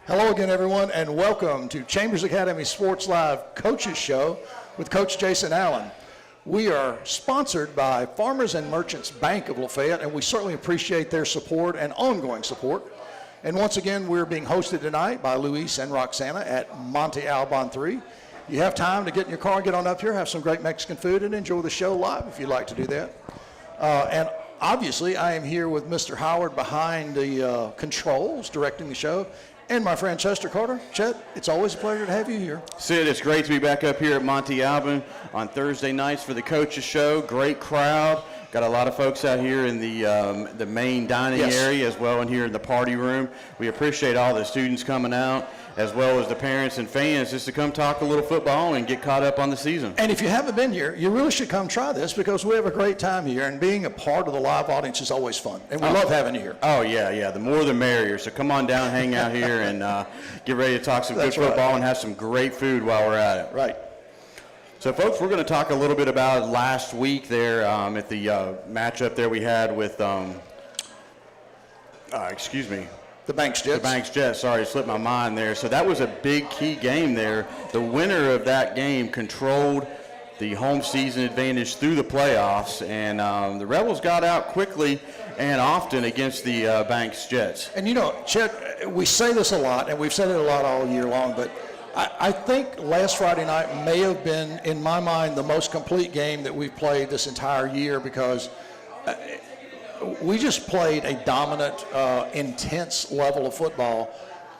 Hello again, everyone, and welcome to Chambers Academy Sports Live Coaches Show with Coach Jason Allen. We are sponsored by Farmers and Merchants Bank of Lafayette, and we certainly appreciate their support and ongoing support. And once again, we're being hosted tonight by Luis and Roxana at Monte Alban 3. You have time to get in your car and get on up here, have some great Mexican food, and enjoy the show live if you'd like to do that. And obviously, I am here with Mr. Howard behind the controls, directing the show, and my friend Chester Carter. Chet, it's always a pleasure to have you here. Sid, it's great to be back up here at Monte Alban on Thursday nights for the Coaches Show. Great crowd. Got a lot of folks out here in the main dining area as well and here in the party room. We appreciate all the students coming out as well as the parents and fans just to come talk a little football and get caught up on the season. And if you haven't been here, you really should come try this because we have a great time here, and being a part of the live audience is always fun, and we love having you here. Oh, yeah, the more the merrier. So come on down, hang out here, and get ready to talk some good football and have some great food while we're at it. Right. So, folks, we're going to talk a little bit about last week there at the matchup there we had with, The Banks Jets. The Banks Jets. Sorry, it slipped my mind there. So that was a big key game there. The winner of that game controlled the home season advantage through the playoffs, and the Rebels got out quickly and often against the Banks Jets. And, you know, Chet, we say this a lot, and we've said it a lot all year long, but I think last Friday night may have been, in my mind, the most complete game that we've played this entire year because we just played a dominant, intense level of football,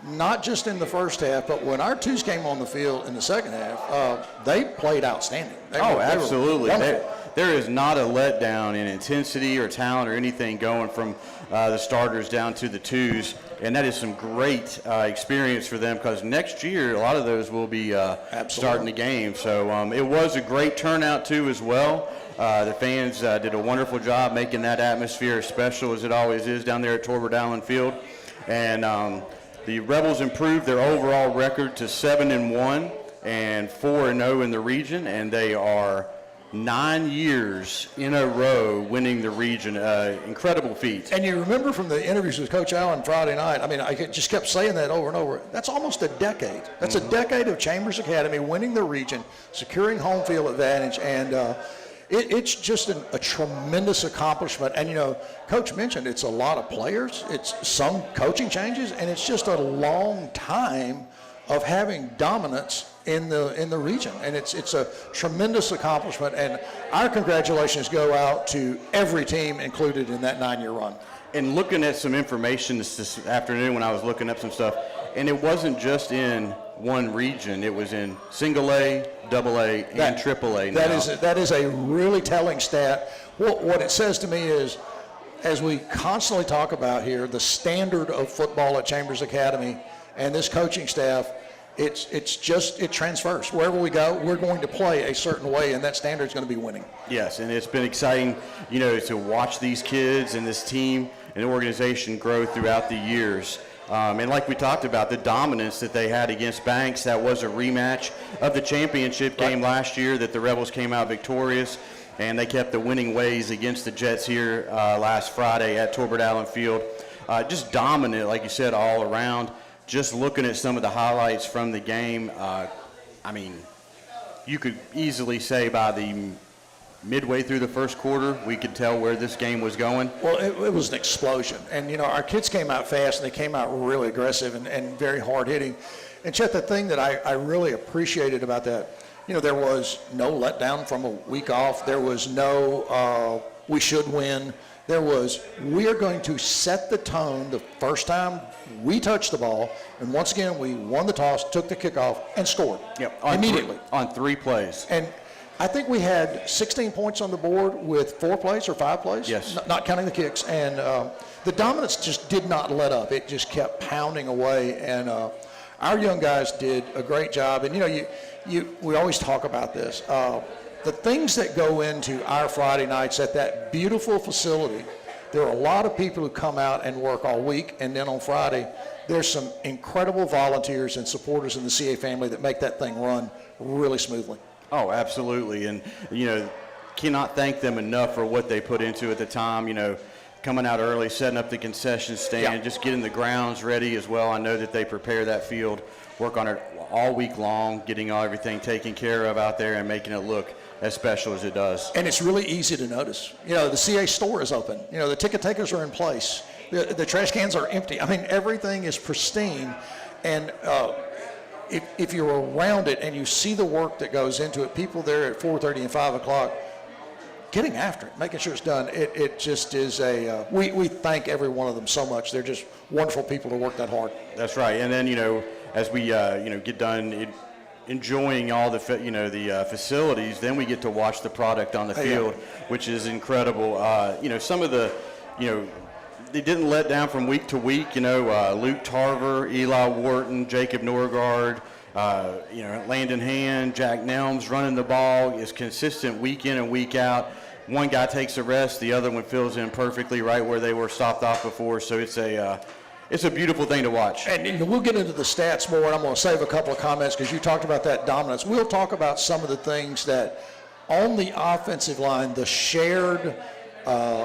not just in the first half, but when our twos came on the field in the second half, they played outstanding. Absolutely. There is not a letdown in intensity or talent or anything going from the starters down to the twos, and that is some great experience for them because next year a lot of those will be starting the game. So it was a great turnout, too, as well. The fans did a wonderful job making that atmosphere as special as it always is down there at Torbert Allen Field. And the Rebels improved their overall record to 7-1 and 4-0 in the region, and they are 9 years in a row winning the region. Incredible feat. And you remember from the interviews with Coach Allen Friday night, I mean, I just kept saying that over and over. That's almost a decade. That's a decade of Chambers Academy winning the region, securing home field advantage, and it's just a tremendous accomplishment. And, you know, Coach mentioned it's a lot of players, it's some coaching changes, and it's just a long time of having dominance in the region. And it's a tremendous accomplishment. And our congratulations go out to every team included in that 9-year run. And looking at some information this afternoon when I was looking up some stuff, and it wasn't just in one region, it was in single A, double A, and triple A now. That is a really telling stat. What it says to me is, as we constantly talk about here, the standard of football at Chambers Academy and this coaching staff, it transfers. Wherever we go, we're going to play a certain way, and that standard is going to be winning. Yes, and it's been exciting, you know, to watch these kids and this team and organization grow throughout the years. And like we talked about, the dominance that they had against Banks, that was a rematch of the championship game last year that the Rebels came out victorious, and they kept the winning ways against the Jets here last Friday at Torbert Allen Field. Just dominant, like you said, all around. Just looking at some of the highlights from the game, I mean, you could easily say by the midway through the first quarter, we could tell where this game was going. Well, it was an explosion. And, you know, our kids came out fast, and they came out really aggressive and very hard-hitting. And, Chet, the thing that I really appreciated about that, you know, there was no letdown from a week off. There was no we should win. There was, we are going to set the tone the first time we touched the ball, and once again, we won the toss, took the kickoff, and scored immediately. On 3 plays. And I think we had 16 points on the board with 4 plays or 5 plays. Yes. Not counting the kicks. And the dominance just did not let up. It just kept pounding away. And our young guys did a great job. And, you know, we always talk about this. The things that go into our Friday nights at that beautiful facility, there are a lot of people who come out and work all week, and then on Friday, there's some incredible volunteers and supporters in the CA family that make that thing run really smoothly. Oh, absolutely. And, you know, cannot thank them enough for what they put into at the time. You know, coming out early, setting up the concession stand, Yeah. just getting the grounds ready as well. I know that they prepare that field, work on it all week long, getting everything taken care of out there and making it look as special as it does. And it's really easy to notice. You know, the CA store is open. You know, the ticket takers are in place. The trash cans are empty. I mean, everything is pristine. And if you're around it and you see the work that goes into it, people there at 4:30 and 5 o'clock getting after it, making sure it's done, it just is we thank every one of them so much. They're just wonderful people to work that hard. That's right. And then, as we, get done enjoying all the, the facilities, then we get to watch the product on the field, which is incredible. Some of the, they didn't let down from week to week. Luke Tarver, Eli Wharton, Jacob Norgard, Landon Hand, Jack Nelms running the ball is consistent week in and week out. One guy takes a rest, the other one fills in perfectly right where they were stopped off before. So it's a beautiful thing to watch. And we'll get into the stats more, and I'm going to save a couple of comments because you talked about that dominance. We'll talk about some of the things that on the offensive line, the shared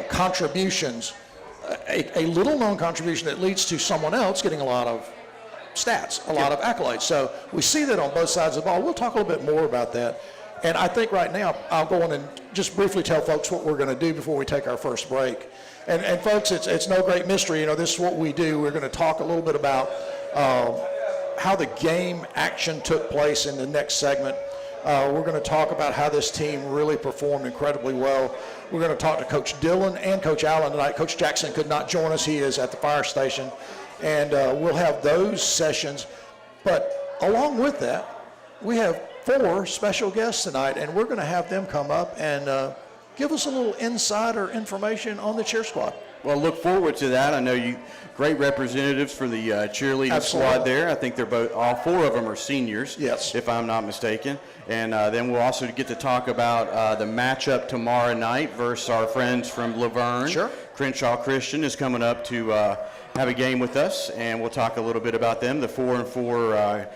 contributions, a little known contribution that leads to someone else getting a lot of stats, a lot of accolades. So we see that on both sides of the ball. We'll talk a little bit more about that. And I think right now I'll go on and just briefly tell folks what we're going to do before we take our first break. And folks, it's no great mystery. This is what we do. We're going to talk a little bit about how the game action took place in the next segment. We're going to talk about how this team really performed incredibly well. We're going to talk to Coach Dillon and Coach Allen tonight. Coach Jackson could not join us. He is at the fire station. And we'll have those sessions. But along with that, we have 4 special guests tonight, and we're going to have them come up and give us a little insider information on the cheer squad. Well, look forward to that. I know you great representatives for the cheerleading Absolutely. squad there. I think all 4 of them are seniors, Yes. if I'm not mistaken. And then we'll also get to talk about the matchup tomorrow night versus our friends from Laverne. Sure. Crenshaw Christian is coming up to have a game with us, and we'll talk a little bit about them. The 4-4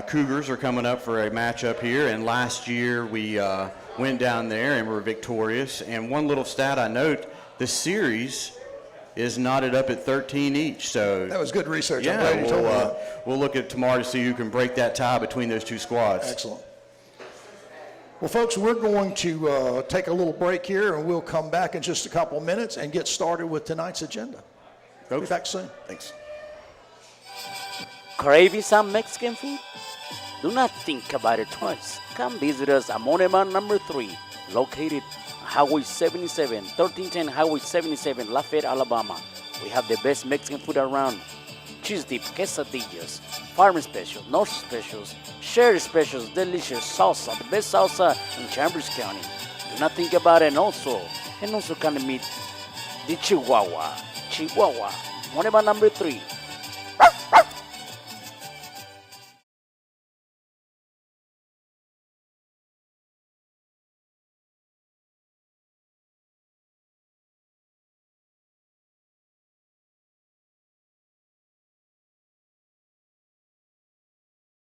Cougars are coming up for a matchup here, and last year we went down there and were victorious. And one little stat I note, the series is knotted up at 13 each. So That was good research. yeah, I'm glad you told me that. we'll look at tomorrow to see who can break that tie between those 2 squads. Excellent. Well, folks, we're going to take a little break here, and we'll come back in just a couple minutes and get started with tonight's agenda. We'll be back soon. Thanks. Craving some Mexican food? Do not think about it twice. Come visit us at Moneman number 3, located Highway 77, 1310 Highway 77, Lafayette, Alabama. We have the best Mexican food around. Cheese dip, quesadillas, farm specials, north specials, share specials, delicious salsa, the best salsa in Chambers County. Do not think about it, and also can meet the Chihuahua, Moneman number 3.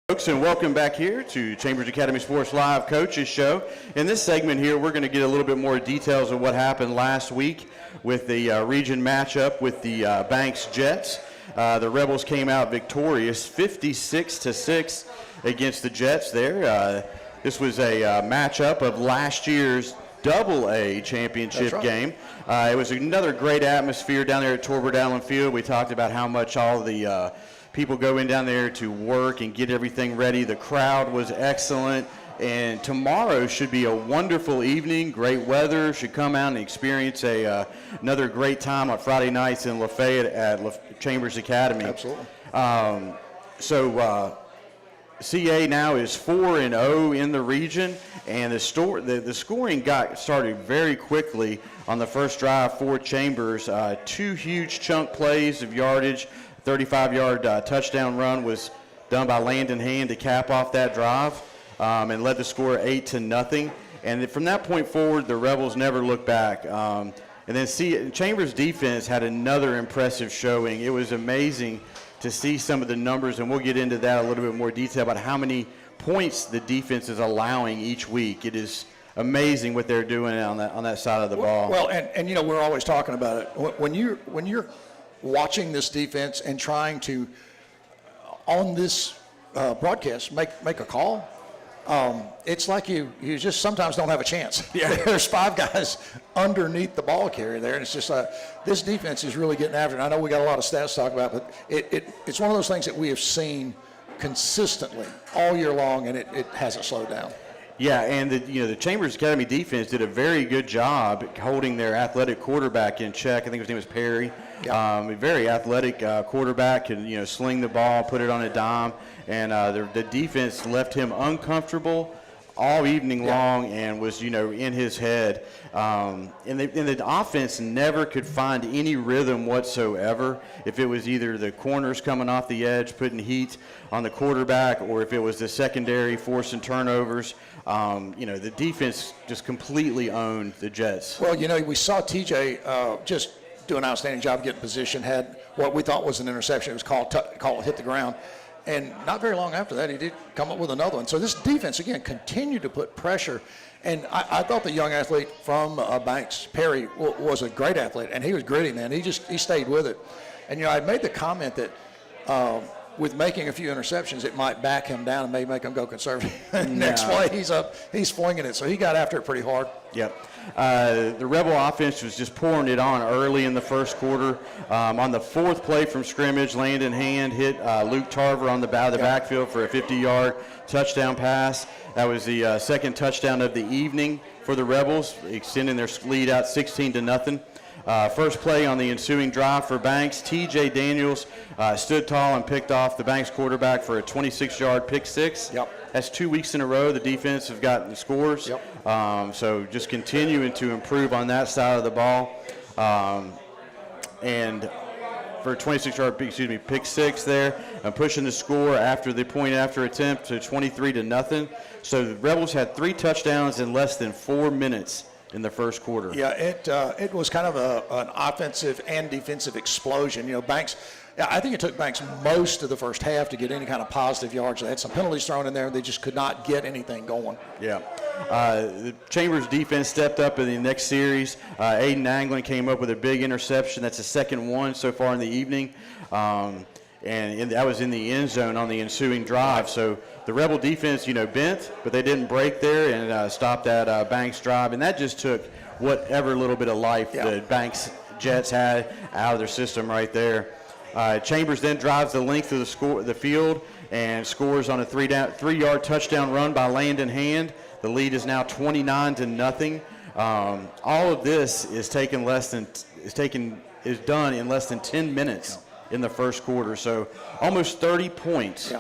Folks, and welcome back here to Chambers Academy Sports Live Coaches Show. In this segment here, we're going to get a little bit more details of what happened last week with the region matchup with the Banks Jets. The Rebels came out victorious, 56-6 against the Jets there. This was a matchup of last year's Double-A championship game. It was another great atmosphere down there at Torbert Allen Field. We talked about how much all the people go in down there to work and get everything ready. The crowd was excellent, and tomorrow should be a wonderful evening. Great weather. Should come out and experience another great time on Friday nights in Lafayette at Chambers Academy. Absolutely. CA now is 4-0 in the region, and the scoring got started very quickly on the first drive for Chambers. 2 huge chunk plays of yardage. 35-yard touchdown run was done by Landon Hand to cap off that drive and led the score 8-0. And from that point forward, the Rebels never looked back. And then Chambers' defense had another impressive showing. It was amazing to see some of the numbers, and we'll get into that a little bit more detail about how many points the defense is allowing each week. It is amazing what they're doing on that side of the ball. Well, and we're always talking about it. When you're watching this defense and trying to, on this broadcast, make a call, it's like you just sometimes don't have a chance. Yeah. There's 5 guys underneath the ball carrier there, and it's just this defense is really getting after it. I know we got a lot of stats to talk about, but it's one of those things that we have seen consistently all year long, and it hasn't slowed down. Yeah, and the Chambers Academy defense did a very good job holding their athletic quarterback in check. I think his name was Perry. Yeah. A very athletic quarterback, can sling the ball, put it on a dime, and the defense left him uncomfortable all evening long and was in his head. And the offense never could find any rhythm whatsoever. If it was either the corners coming off the edge, putting heat on the quarterback, or if it was the secondary forcing turnovers. The defense just completely owned the Jets. Well, we saw TJ just do an outstanding job getting position, had what we thought was an interception. It was called hit the ground. And not very long after that, he did come up with another one. So this defense, again, continued to put pressure. And I thought the young athlete from Banks, Perry, was a great athlete, and he was gritty, man. He stayed with it. And, I made the comment that with making a few interceptions, it might back him down and maybe make him go conservative. Next play, he's flinging it. So he got after it pretty hard. Yep. The Rebel offense was just pouring it on early in the first quarter. On the 4th play from scrimmage, Landon Hand hit Luke Tarver on the backfield for a 50-yard touchdown pass. That was the second touchdown of the evening for the Rebels, extending their lead out 16-0. First play on the ensuing drive for Banks, T.J. Daniels stood tall and picked off the Banks quarterback for a 26-yard pick six. Yep. That's 2 weeks in a row the defense have gotten the scores. Yep. So just continuing to improve on that side of the ball. And for a 26-yard pick six there, and pushing the score after the point after attempt to 23-0. So the Rebels had 3 touchdowns in less than 4 minutes in the first quarter. Yeah, it was kind of an offensive and defensive explosion. Banks, I think it took Banks most of the first half to get any kind of positive yards. They had some penalties thrown in there. They just could not get anything going. Yeah. The Chambers defense stepped up in the next series. Aiden Anglin came up with a big interception. That's the second one so far in the evening. And that was in the end zone on the ensuing drive. So the Rebel defense, bent, but they didn't break there and stopped that Banks drive. And that just took whatever little bit of life the Banks Jets had out of their system right there. Chambers then drives the length of the field and scores on a 3-yard touchdown run by Landon Hand. The lead is now 29-0. All of this is done in less than 10 minutes in the first quarter. So almost 30 points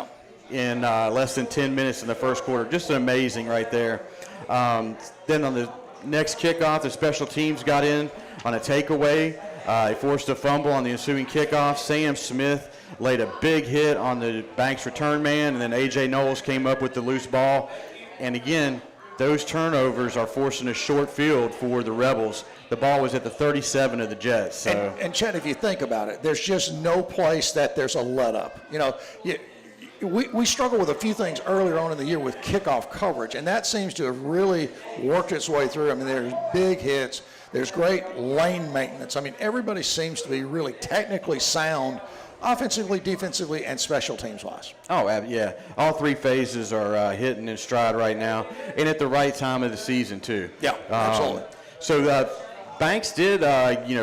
in less than 10 minutes in the first quarter. Just amazing right there. Then on the next kickoff, the special teams got in on a takeaway. They forced a fumble on the ensuing kickoff. Sam Smith laid a big hit on the Banks return man, and then A.J. Knowles came up with the loose ball. And again, those turnovers are forcing a short field for the Rebels. The ball was at the 37 of the Jets. So. And Chet, if you think about it, there's just no place that there's a let-up. We struggle with a few things earlier on in the year with kickoff coverage, and that seems to have really worked its way through. I mean, there's big hits. There's great lane maintenance. I mean, everybody seems to be really technically sound, offensively, defensively, and special teams-wise. Oh, yeah. All 3 phases are hitting in stride right now, and at the right time of the season, too. Yeah, absolutely. So Banks did,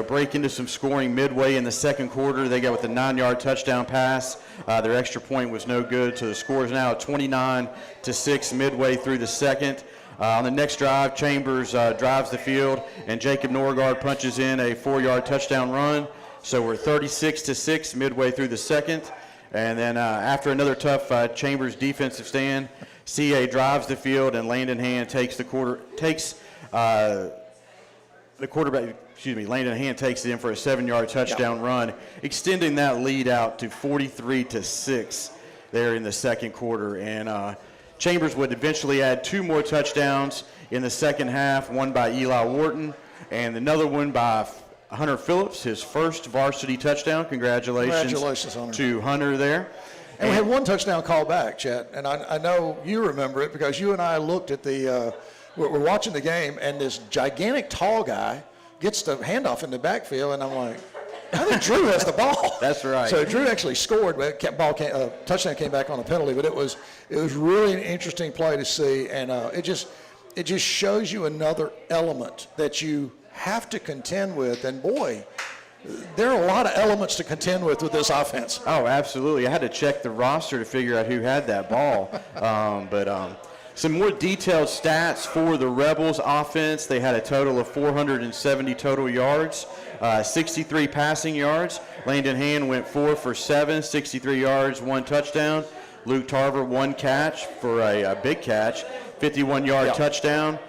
break into some scoring midway in the second quarter. They got with a 9-yard touchdown pass. Their extra point was no good, so the score is now 29-6 midway through the second. On the next drive, Chambers drives the field, and Jacob Norgard punches in a 4-yard touchdown run. So we're 36-6 midway through the second. And then after another tough Chambers defensive stand, CA drives the field, and Landon Hand Landon Hand takes it in for a 7-yard touchdown run, extending that lead out to 43-6 there in the second quarter. And Chambers would eventually add 2 more touchdowns in the second half, one by Eli Wharton and another one by Hunter Phillips, his first varsity touchdown. Congratulations Hunter. To Hunter there. And we had 1 touchdown call back, Chet, and I know you remember it because you and I looked at the we're watching the game, and this gigantic tall guy gets the handoff in the backfield, and I'm like, I think Drew has the ball. That's right. So Drew actually scored, but touchdown came back on a penalty. But it was really an interesting play to see, and it just shows you another element that you have to contend with. And boy, there are a lot of elements to contend with this offense. Oh, absolutely. I had to check the roster to figure out who had that ball. Some more detailed stats for the Rebels offense. They had a total of 470 total yards, 63 passing yards. Landon Hand went 4 for 7, 63 yards, 1 touchdown. Luke Tarver, 1 catch for a big catch, 51-yard touchdown.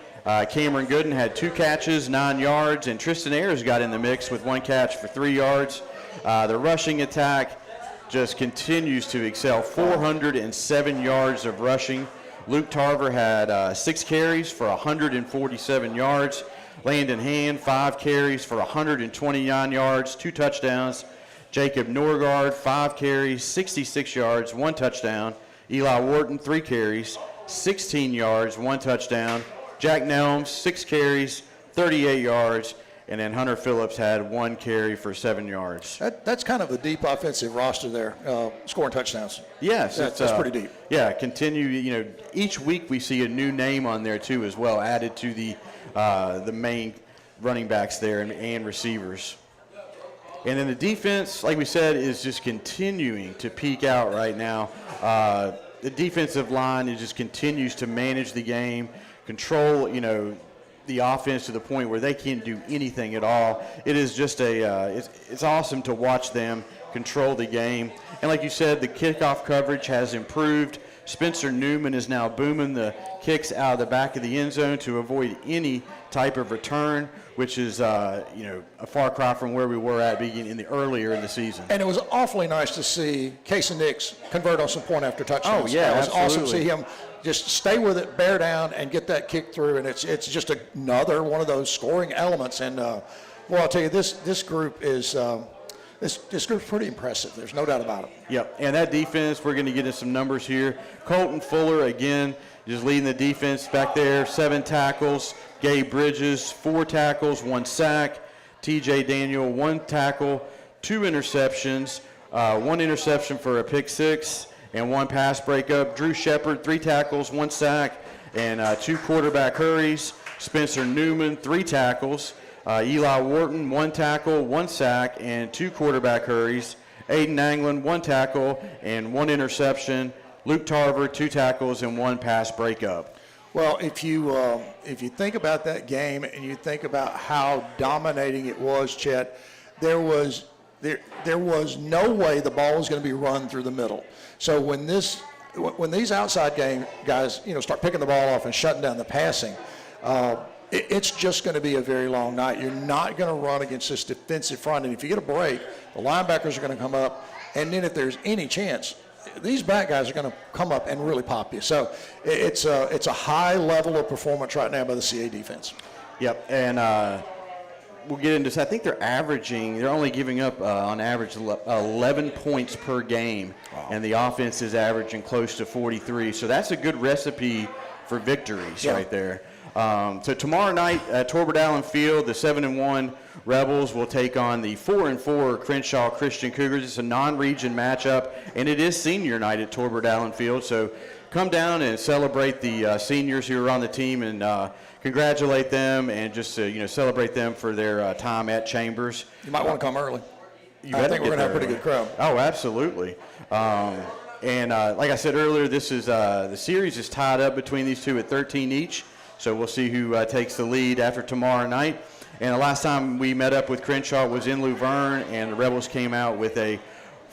Cameron Gooden had 2 catches, 9 yards, and Tristan Ayers got in the mix with 1 catch for 3 yards. The rushing attack just continues to excel, 407 yards of rushing. Luke Tarver had 6 carries for 147 yards. Landon Hand, 5 carries for 129 yards, 2 touchdowns. Jacob Norgard, 5 carries, 66 yards, 1 touchdown. Eli Wharton, 3 carries, 16 yards, 1 touchdown. Jack Nelms, 6 carries, 38 yards. And then Hunter Phillips had 1 carry for 7 yards. That's kind of a deep offensive roster there, scoring touchdowns. Yes, that's pretty deep. Yeah, continue. Each week we see a new name on there too, as well, added to the main running backs there and receivers. And then the defense, like we said, is just continuing to peak out right now. The defensive line just continues to manage the game, control, the offense to the point where they can't do anything at all. It is just it's awesome to watch them control the game. And like you said, the kickoff coverage has improved. Spencer Newman is now booming the kicks out of the back of the end zone to avoid any type of return, which is a far cry from where we were at earlier in the season. And it was awfully nice to see Casey Nix convert on some point after touchdowns. Oh yeah, it was absolutely. awesome to see him just stay with it, bear down, and get that kick through. And it's just another one of those scoring elements. And well, I'll tell you, this group is. This group's pretty impressive. There's no doubt about it. Yep, and that defense, we're going to get into some numbers here. Colton Fuller, again, just leading the defense back there, 7 tackles. Gabe Bridges, 4 tackles, 1 sack. TJ Daniel, 1 tackle, 2 interceptions, 1 interception for a pick 6, and 1 pass breakup. Drew Shepard, 3 tackles, 1 sack, and 2 quarterback hurries. Spencer Newman, 3 tackles. Eli Wharton, 1 tackle, 1 sack, and 2 quarterback hurries. Aiden Anglin, 1 tackle and 1 interception. Luke Tarver, 2 tackles and 1 pass breakup. Well, if you think about that game and you think about how dominating it was, Chet, there was no way the ball was going to be run through the middle. So when these outside game guys start picking the ball off and shutting down the passing, it's just going to be a very long night. You're not going to run against this defensive front. And if you get a break, the linebackers are going to come up. And then if there's any chance, these back guys are going to come up and really pop you. So it's a high level of performance right now by the CA defense. Yep, and we'll get into this. I think they're only giving up on average 11 points per game. Wow. And the offense is averaging close to 43. So that's a good recipe for victories right there. So tomorrow night at Torbert Allen Field, the 7-1 Rebels will take on the 4-4 Crenshaw Christian Cougars. It's a non-region matchup, and it is senior night at Torbert Allen Field. So come down and celebrate the seniors who are on the team and congratulate them and just celebrate them for their time at Chambers. You might want to come early. I think we're going to have a pretty good crowd. Oh, absolutely. And like I said earlier, this is the series is tied up between these two at 13 each. So we'll see who takes the lead after tomorrow night. And the last time we met up with Crenshaw was in Luverne, and the Rebels came out with a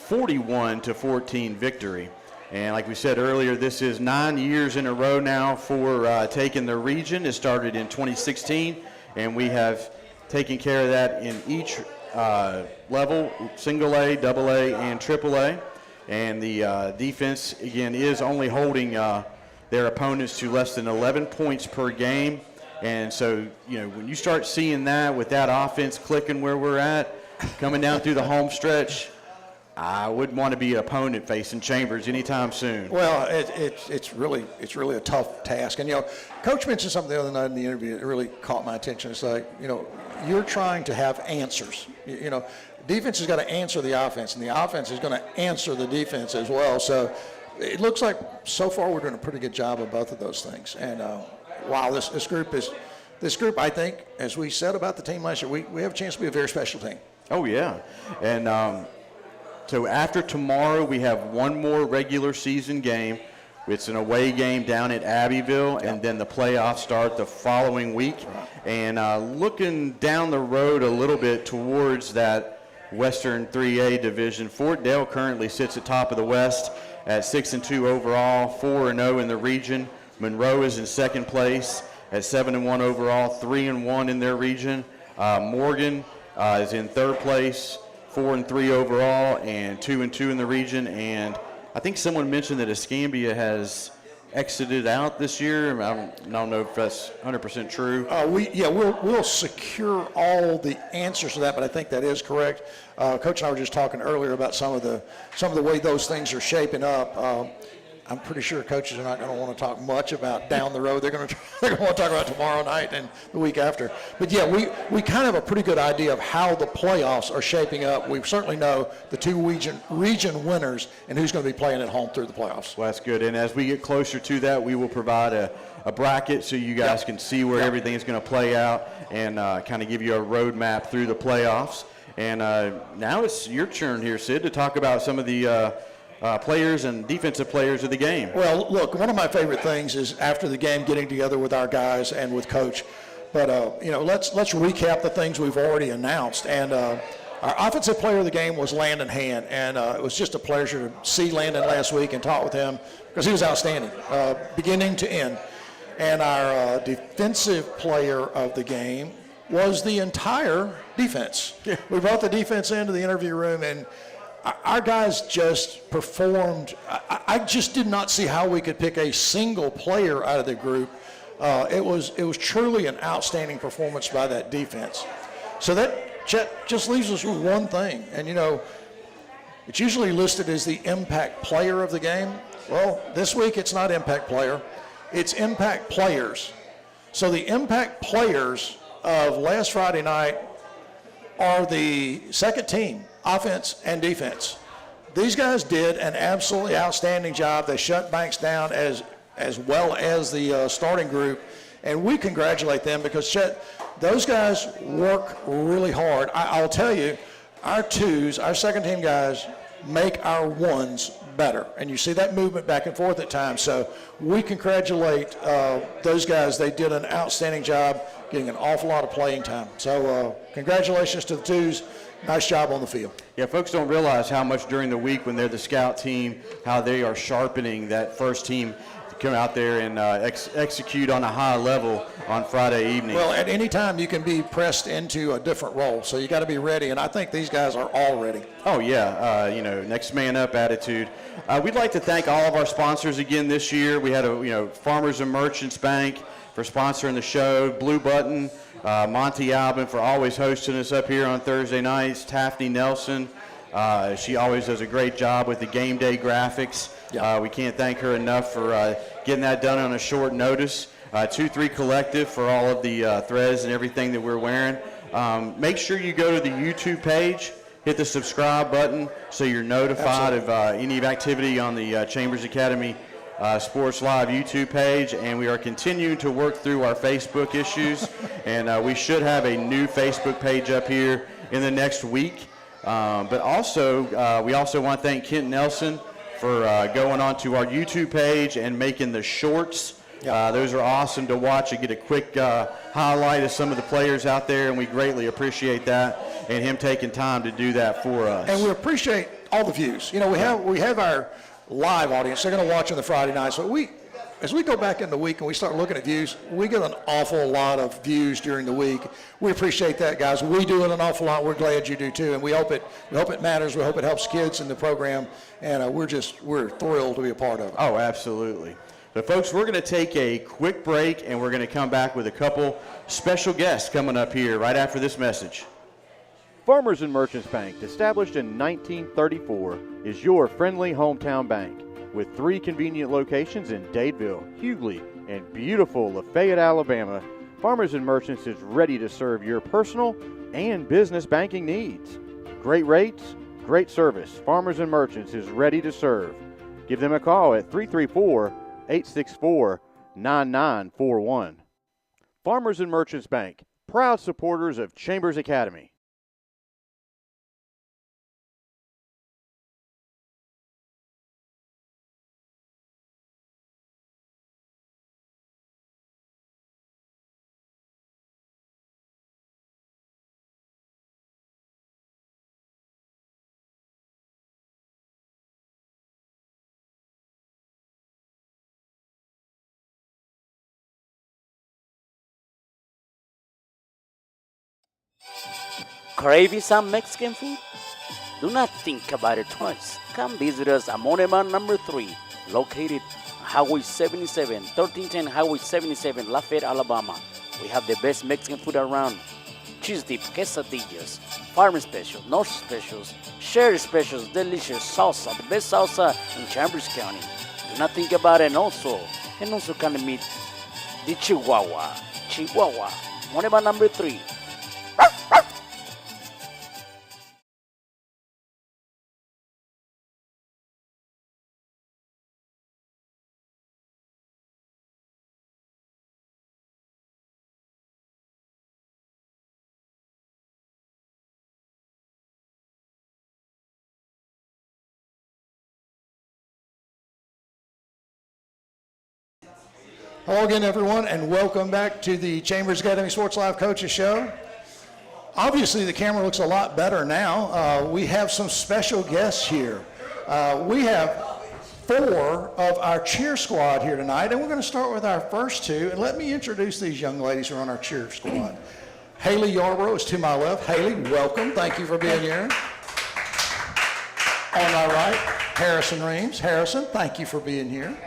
41-14 victory. And like we said earlier, this is 9 years in a row now for taking the region. It started in 2016, and we have taken care of that in each level, single A, double A, and triple A. And the defense, again, is only holding their opponents to less than 11 points per game. And so, when you start seeing that with that offense clicking where we're at, coming down through the home stretch, I wouldn't want to be an opponent facing Chambers anytime soon. Well, it's really a tough task. And, Coach mentioned something the other night in the interview that really caught my attention. It's like, you're trying to have answers. Defense has got to answer the offense, and the offense is going to answer the defense as well. So it looks like so far we're doing a pretty good job of both of those things. And wow, this group, I think, as we said about the team last year, we have a chance to be a very special team. Oh, yeah. And so after tomorrow, we have one more regular season game. It's an away game down at Abbeville, and then the playoffs start the following week. And looking down the road a little bit towards that Western 3A division, Fort Dale currently sits at top of the West at 6-2 overall, 4-0 in the region. Monroe is in second place at 7-1 overall, 3-1 in their region. Morgan is in third place, 4-3 overall, and 2-2 in the region. And I think someone mentioned that Escambia has exited out this year. I don't know if that's 100% true. We'll secure all the answers to that, but I think that is correct. Coach and I were just talking earlier about some of the way those things are shaping up. I'm pretty sure coaches are not going to want to talk much about down the road. They're going to want to talk about tomorrow night and the week after. But yeah, we kind of have a pretty good idea of how the playoffs are shaping up. We certainly know the two region winners and who's going to be playing at home through the playoffs. Well, that's good. And as we get closer to that, we will provide a bracket so you guys can see where everything is going to play out and kind of give you a roadmap through the playoffs. And now it's your turn here, Sid, to talk about some of the players and defensive players of the game. Well, look, one of my favorite things is after the game getting together with our guys and with Coach. But, let's recap the things we've already announced. And our offensive player of the game was Landon Hand. And it was just a pleasure to see Landon last week and talk with him because he was outstanding, beginning to end. And our defensive player of the game was the entire defense. Yeah. We brought the defense into the interview room, and our guys just performed. I just did not see how we could pick a single player out of the group. It was truly an outstanding performance by that defense. So that just leaves us with one thing. And, it's usually listed as the impact player of the game. Well, this week it's not impact player. It's impact players. So the impact players of last Friday night are the second team, offense and defense. These guys did an absolutely outstanding job. They shut Banks down as well as the starting group, and we congratulate them because, Chet, those guys work really hard. I'll tell you, our twos, our second team guys, make our ones better, and you see that movement back and forth at times. So we congratulate those guys. They did an outstanding job getting an awful lot of playing time. So congratulations to the twos. Nice job on the field. Yeah, folks don't realize how much during the week when they're the scout team, how they are sharpening that first team to come out there and execute on a high level on Friday evening. Well, at any time you can be pressed into a different role, so you got to be ready, and I think these guys are all ready. Oh, yeah, next man up attitude. We'd like to thank all of our sponsors again this year. We had Farmers and Merchants Bank for sponsoring the show, Blue Button, Monty Albin for always hosting us up here on Thursday nights, Taffney Nelson. She always does a great job with the game day graphics. Yeah. We can't thank her enough for getting that done on a short notice. 2-3 Collective for all of the threads and everything that we're wearing. Make sure you go to the YouTube page, hit the subscribe button so you're notified of any activity on the Chambers Academy Sports Live YouTube page, and we are continuing to work through our Facebook issues, and we should have a new Facebook page up here in the next week. But also, we also want to thank Kent Nelson for going on to our YouTube page and making the shorts. Those are awesome to watch and get a quick highlight of some of the players out there, and we greatly appreciate that and him taking time to do that for us. And we appreciate all the views. We have our live audience. They're going to watch on the Friday nights. But as we go back in the week and we start looking at views, we get an awful lot of views during the week. We appreciate that, guys. We do it an awful lot. We're glad you do too, and we hope it matters. We hope it helps kids in the program, and we're thrilled to be a part of it. Oh, absolutely. So, folks, we're going to take a quick break, and we're going to come back with a couple special guests coming up here right after this message. Farmers and Merchants Bank, established in 1934, is your friendly hometown bank. With 3 convenient locations in Dadeville, Hughley, and beautiful Lafayette, Alabama, Farmers and Merchants is ready to serve your personal and business banking needs. Great rates, great service. Farmers and Merchants is ready to serve. Give them a call at 334-864-9941. Farmers and Merchants Bank, proud supporters of Chambers Academy. Craving some Mexican food? Do not think about it twice. Come visit us at Monema number 3, located Highway 77, 1310 Highway 77, Lafayette, Alabama. We have the best Mexican food around. Cheese dip, quesadillas, farm specials, north specials, share specials, delicious salsa, the best salsa in Chambers County. Do not think about it also can meet the Chihuahua. Monema number 3. Hello again, everyone, and welcome back to the Chambers Academy Sports Live Coaches Show. Obviously, the camera looks a lot better now. We have some special guests here. We have 4 of our cheer squad here tonight, and we're going to start with our first 2. And let me introduce these young ladies who are on our cheer squad. Haley Yarborough is to my left. Haley, welcome. Thank you for being here. On my right, Harrison Reams. Harrison, thank you for being here.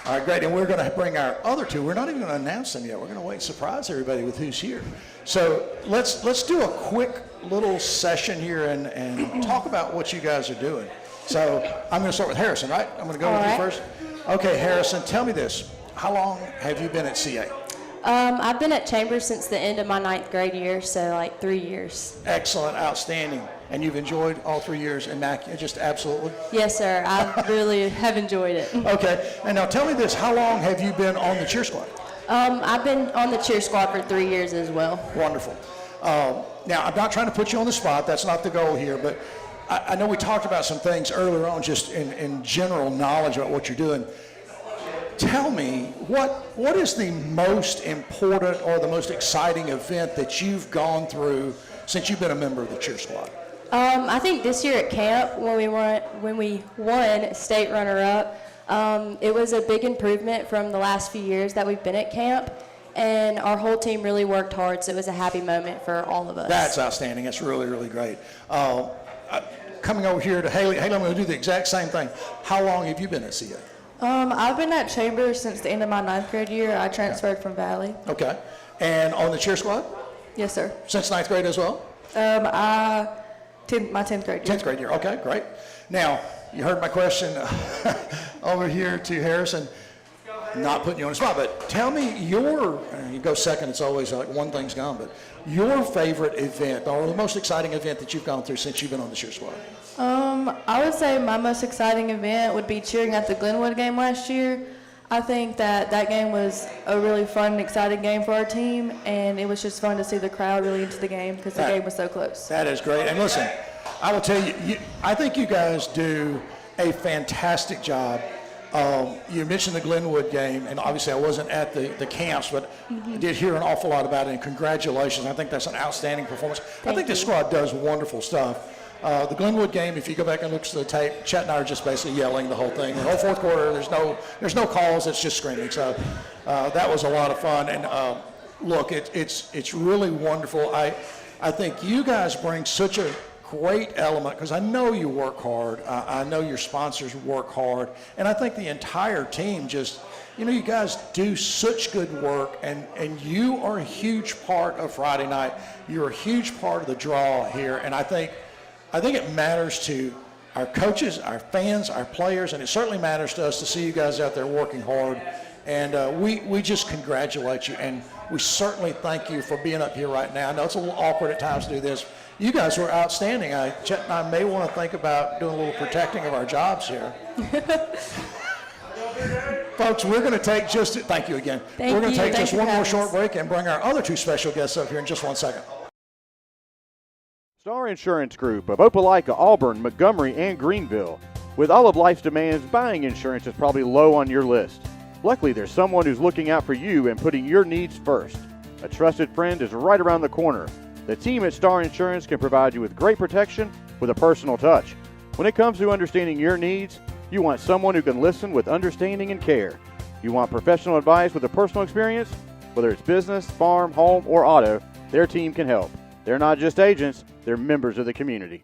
All right, great, and we're going to bring our other 2. We're not even going to announce them yet. We're going to wait and surprise everybody with who's here. So let's do a quick little session here and talk about what you guys are doing. So I'm going to start with Harrison, right? I'm going to go with you first. Okay, Harrison, tell me this. How long have you been at CA? I've been at Chambers since the end of my 9th grade year, so like 3 years. Excellent, outstanding. And you've enjoyed all 3 years immaculate, just absolutely? Yes, sir. I really have enjoyed it. Okay, and now tell me this. How long have you been on the cheer squad? I've been on the cheer squad for 3 years as well. Wonderful. Now, I'm not trying to put you on the spot. That's not the goal here, but I know we talked about some things earlier on just in general knowledge about what you're doing. Tell me, what is the most important or the most exciting event that you've gone through since you've been a member of the cheer squad? I think this year at camp, when we won state runner-up, it was a big improvement from the last few years that we've been at camp, and our whole team really worked hard, so it was a happy moment for all of us. That's outstanding. That's really, really great. Coming over here to Haley. Haley, I'm going to do the exact same thing. How long have you been at CA? I've been at Chambers since the end of my 9th grade year. I transferred from Valley. Okay. And on the cheer squad? Yes, sir. Since 9th grade as well? My 10th grade year. 10th grade year. Okay, great. Now, you heard my question over here to Harrison. Not putting you on the spot, but tell me you go second, it's always like one thing's gone, but your favorite event or the most exciting event that you've gone through since you've been on the cheer squad? I would say my most exciting event would be cheering at the Glenwood game last year. I think that game was a really fun and exciting game for our team, and it was just fun to see the crowd really into the game because the game was so close. That is great. And listen, I will tell you, I think you guys do a fantastic job. You mentioned the Glenwood game, and obviously I wasn't at the camps, but I did hear an awful lot about it, and congratulations. I think that's an outstanding performance. I think the squad does wonderful stuff. The Glenwood game, if you go back and look at the tape, Chet and I are just basically yelling the whole thing. The whole fourth quarter, there's no calls, it's just screaming. So that was a lot of fun. And look, it's really wonderful. I think you guys bring such a great element, because I know you work hard. I know your sponsors work hard. And I think the entire team just, you guys do such good work, and you are a huge part of Friday night. You're a huge part of the draw here. And I think it matters to our coaches, our fans, our players, and it certainly matters to us to see you guys out there working hard. And we just congratulate you, and we certainly thank you for being up here right now. I know it's a little awkward at times to do this. You guys were outstanding. Chet and I may want to think about doing a little protecting of our jobs here. Folks, we're going to take thank you again. We're going to take just one more short break and bring our other two special guests up here in just 1 second. Star Insurance Group of Opelika, Auburn, Montgomery, and Greenville. With all of life's demands, buying insurance is probably low on your list. Luckily, there's someone who's looking out for you and putting your needs first. A trusted friend is right around the corner. The team at Star Insurance can provide you with great protection with a personal touch. When it comes to understanding your needs, you want someone who can listen with understanding and care. You want professional advice with a personal experience? Whether it's business, farm, home, or auto, their team can help. They're not just agents, they're members of the community.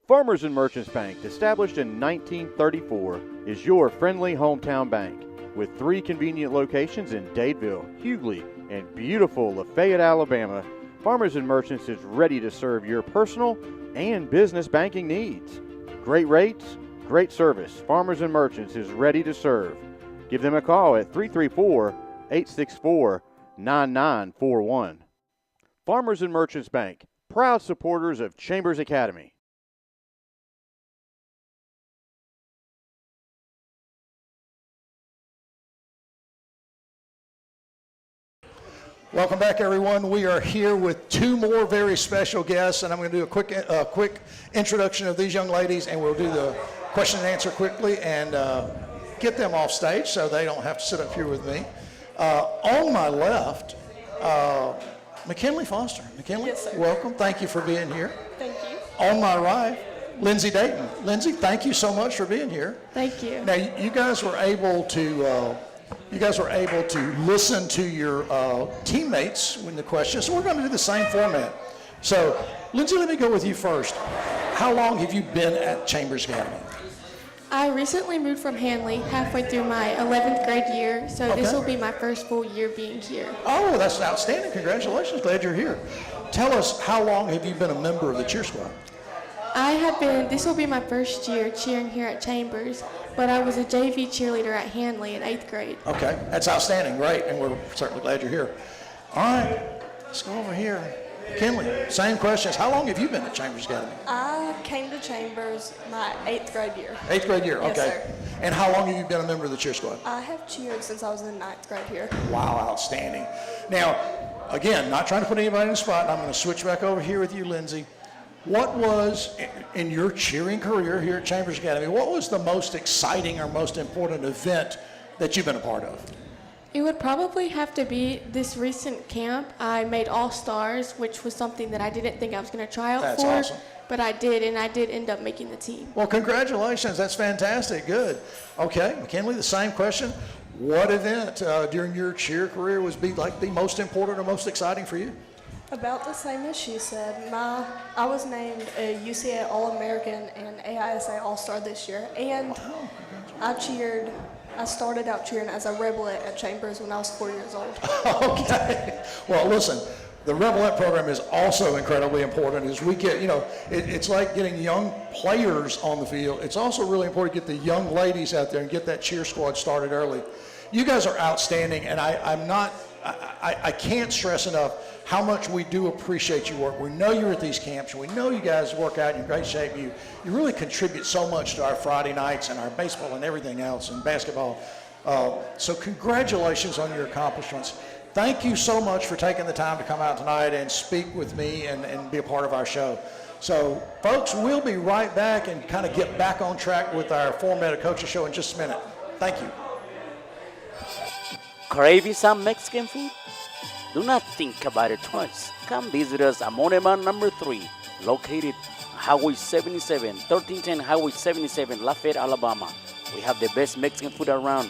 Farmers and Merchants Bank, established in 1934, is your friendly hometown bank. With 3 convenient locations in Dadeville, Hughley, and beautiful Lafayette, Alabama, Farmers and Merchants is ready to serve your personal and business banking needs. Great rates, great service. Farmers and Merchants is ready to serve. Give them a call at 334-864-9941. Farmers and Merchants Bank, proud supporters of Chambers Academy. Welcome back, everyone. We are here with 2 more very special guests, and I'm going to do a quick introduction of these young ladies, and we'll do the question and answer quickly and get them off stage so they don't have to sit up here with me. On my left, McKinley Foster. McKinley, Yes, sir. welcome. Thank you for being here. Thank you. On my right, Lindsay Dayton. Lindsay, thank you so much for being here. Thank you. Now, you guys were able to listen to your teammates when the questions. So we're going to do the same format. So, Lindsay, let me go with you first. How long have you been at Chambers Academy? I recently moved from Hanley halfway through my 11th grade year, so this Okay. will be my first full year being here. Oh, that's outstanding. Congratulations. Glad you're here. Tell us, how long have you been a member of the cheer squad? This will be my first year cheering here at Chambers, but I was a JV cheerleader at Hanley in 8th grade. Okay, that's outstanding. Great, and we're certainly glad you're here. All right, let's go over here. Kinley, same questions. How long have you been at Chambers Academy? I came to Chambers my 8th grade year. 8th grade year, Yes, okay. sir. And how long have you been a member of the cheer squad? I have cheered since I was in 9th grade here. Wow, outstanding. Now, again, not trying to put anybody in the spot, I'm going to switch back over here with you, Lindsay. What was, in your cheering career here at Chambers Academy, what was the most exciting or most important event that you've been a part of? It would probably have to be this recent camp. I made All-Stars, which was something that I didn't think I was going to try out That's for, awesome. but I did, and I did end up making the team. Well, congratulations. That's fantastic. Good. Okay, McKinley, the same question. What event during your cheer career was the most important or most exciting for you? About the same as she said. I was named a UCA All-American and AISA All-Star this year, and I started out cheering as a Rebelette at Chambers when I was 4 years old. Okay. Well, listen, the Rebelette program is also incredibly important as we get, it's like getting young players on the field. It's also really important to get the young ladies out there and get that cheer squad started early. You guys are outstanding, and I can't stress enough how much we do appreciate your work. We know you're at these camps, and we know you guys work out in great shape. You really contribute so much to our Friday nights and our baseball and everything else and basketball. So congratulations on your accomplishments. Thank you so much for taking the time to come out tonight and speak with me and be a part of our show. So, folks, we'll be right back and kind of get back on track with our Formatted Coaches Show in just a minute. Thank you. Craving some Mexican food? Do not think about it twice. Come visit us at Moneman number 3, located Highway 77, 1310 Highway 77, Lafayette, Alabama. We have the best Mexican food around.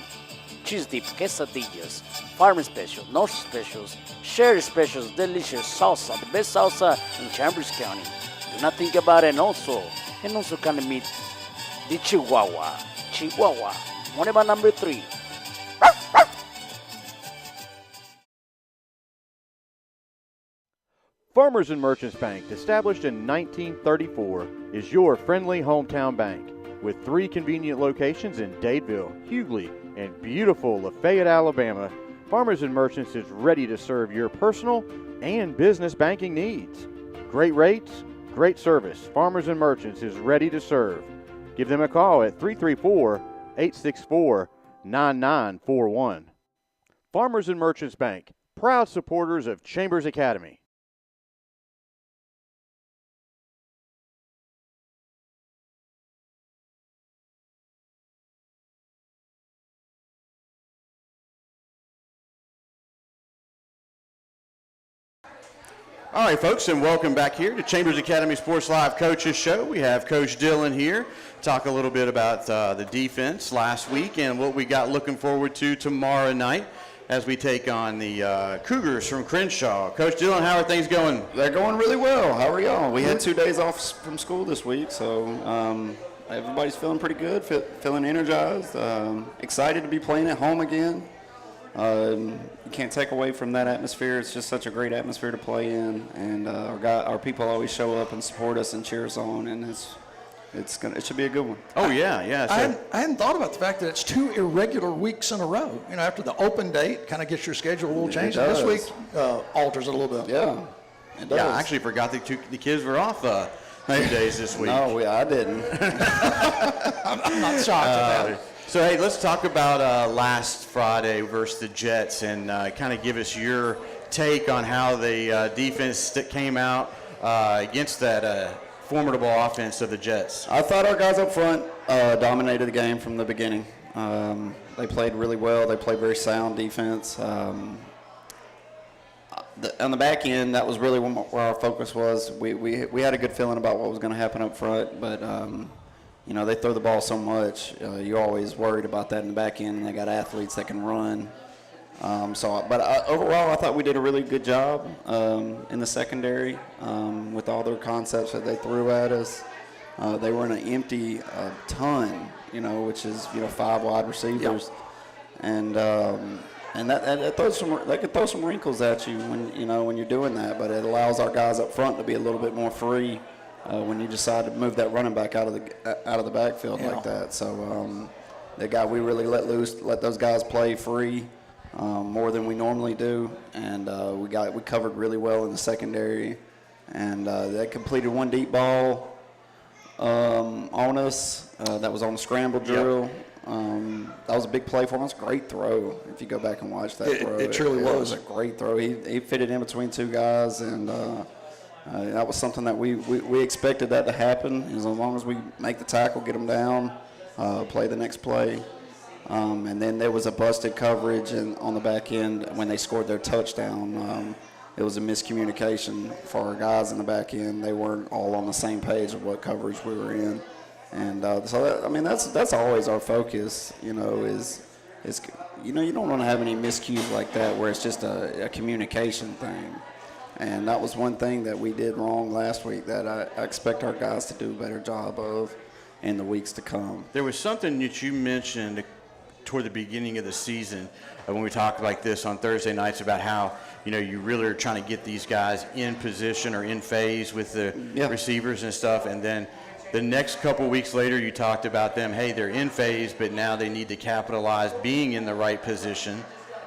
Cheese dip, quesadillas, farm specials, north specials, share specials, delicious salsa, the best salsa in Chambers County. Do not think about it. And also can meet the Chihuahua. Monema number 3. Farmers and Merchants Bank, established in 1934, is your friendly hometown bank. With 3 convenient locations in Dadeville, Hughley, and beautiful Lafayette, Alabama, Farmers and Merchants is ready to serve your personal and business banking needs. Great rates, great service. Farmers and Merchants is ready to serve. Give them a call at 334-864-9941. Farmers and Merchants Bank, proud supporters of Chambers Academy. All right, folks, and welcome back here to Chambers Academy Sports Live Coaches Show. We have Coach Dillon here, talk a little bit about the defense last week and what we got looking forward to tomorrow night as we take on the Cougars from Crenshaw. Coach Dillon, how are things going? They're going really well. How are y'all? We had 2 days off from school this week, so everybody's feeling pretty good, feeling energized, excited to be playing at home again. You can't take away from that atmosphere. It's just such a great atmosphere to play in, and our people always show up and support us and cheer us on, and it should be a good one. Oh yeah. So, I hadn't thought about the fact that it's 2 irregular weeks in a row. You know, after the open date, kind of gets your schedule a little changed. This week alters it a little bit. Yeah, it does. yeah, I actually forgot the kids were off 2 days this week. No, I didn't. I'm not shocked at that. So, hey, let's talk about last Friday versus the Jets and kind of give us your take on how the defense came out against that formidable offense of the Jets. I thought our guys up front dominated the game from the beginning. They played really well. They played very sound defense. On the back end, that was really where our focus was. We had a good feeling about what was going to happen up front, but they throw the ball so much. You're always worried about that in the back end, and they got athletes that can run. Overall, I thought we did a really good job in the secondary with all their concepts that they threw at us. They were in an empty ton, which is 5 wide receivers, and that could throw some wrinkles at you when you're doing that. But it allows our guys up front to be a little bit more free when you decide to move that running back out of the backfield like that. So we really let those guys play free. More than we normally do, and we covered really well in the secondary, and they completed 1 deep ball on us. That was on the scramble drill. That was a big play for us. Great throw. If you go back and watch that throw, it truly was. It was a great throw. He fitted in between 2 guys, and that was something that we expected that to happen. As long as we make the tackle, get them down, play the next play. And then there was a busted coverage on the back end when they scored their touchdown. It was a miscommunication for our guys in the back end. They weren't all on the same page of what coverage we were in. And that's always our focus, you don't want to have any miscues like that where it's just a communication thing. And that was one thing that we did wrong last week that I expect our guys to do a better job of in the weeks to come. There was something that you mentioned toward the beginning of the season when we talked like this on Thursday nights about how you really are trying to get these guys in position or in phase with the receivers and stuff, and then the next couple weeks later you talked about them, hey, they're in phase, but now they need to capitalize being in the right position.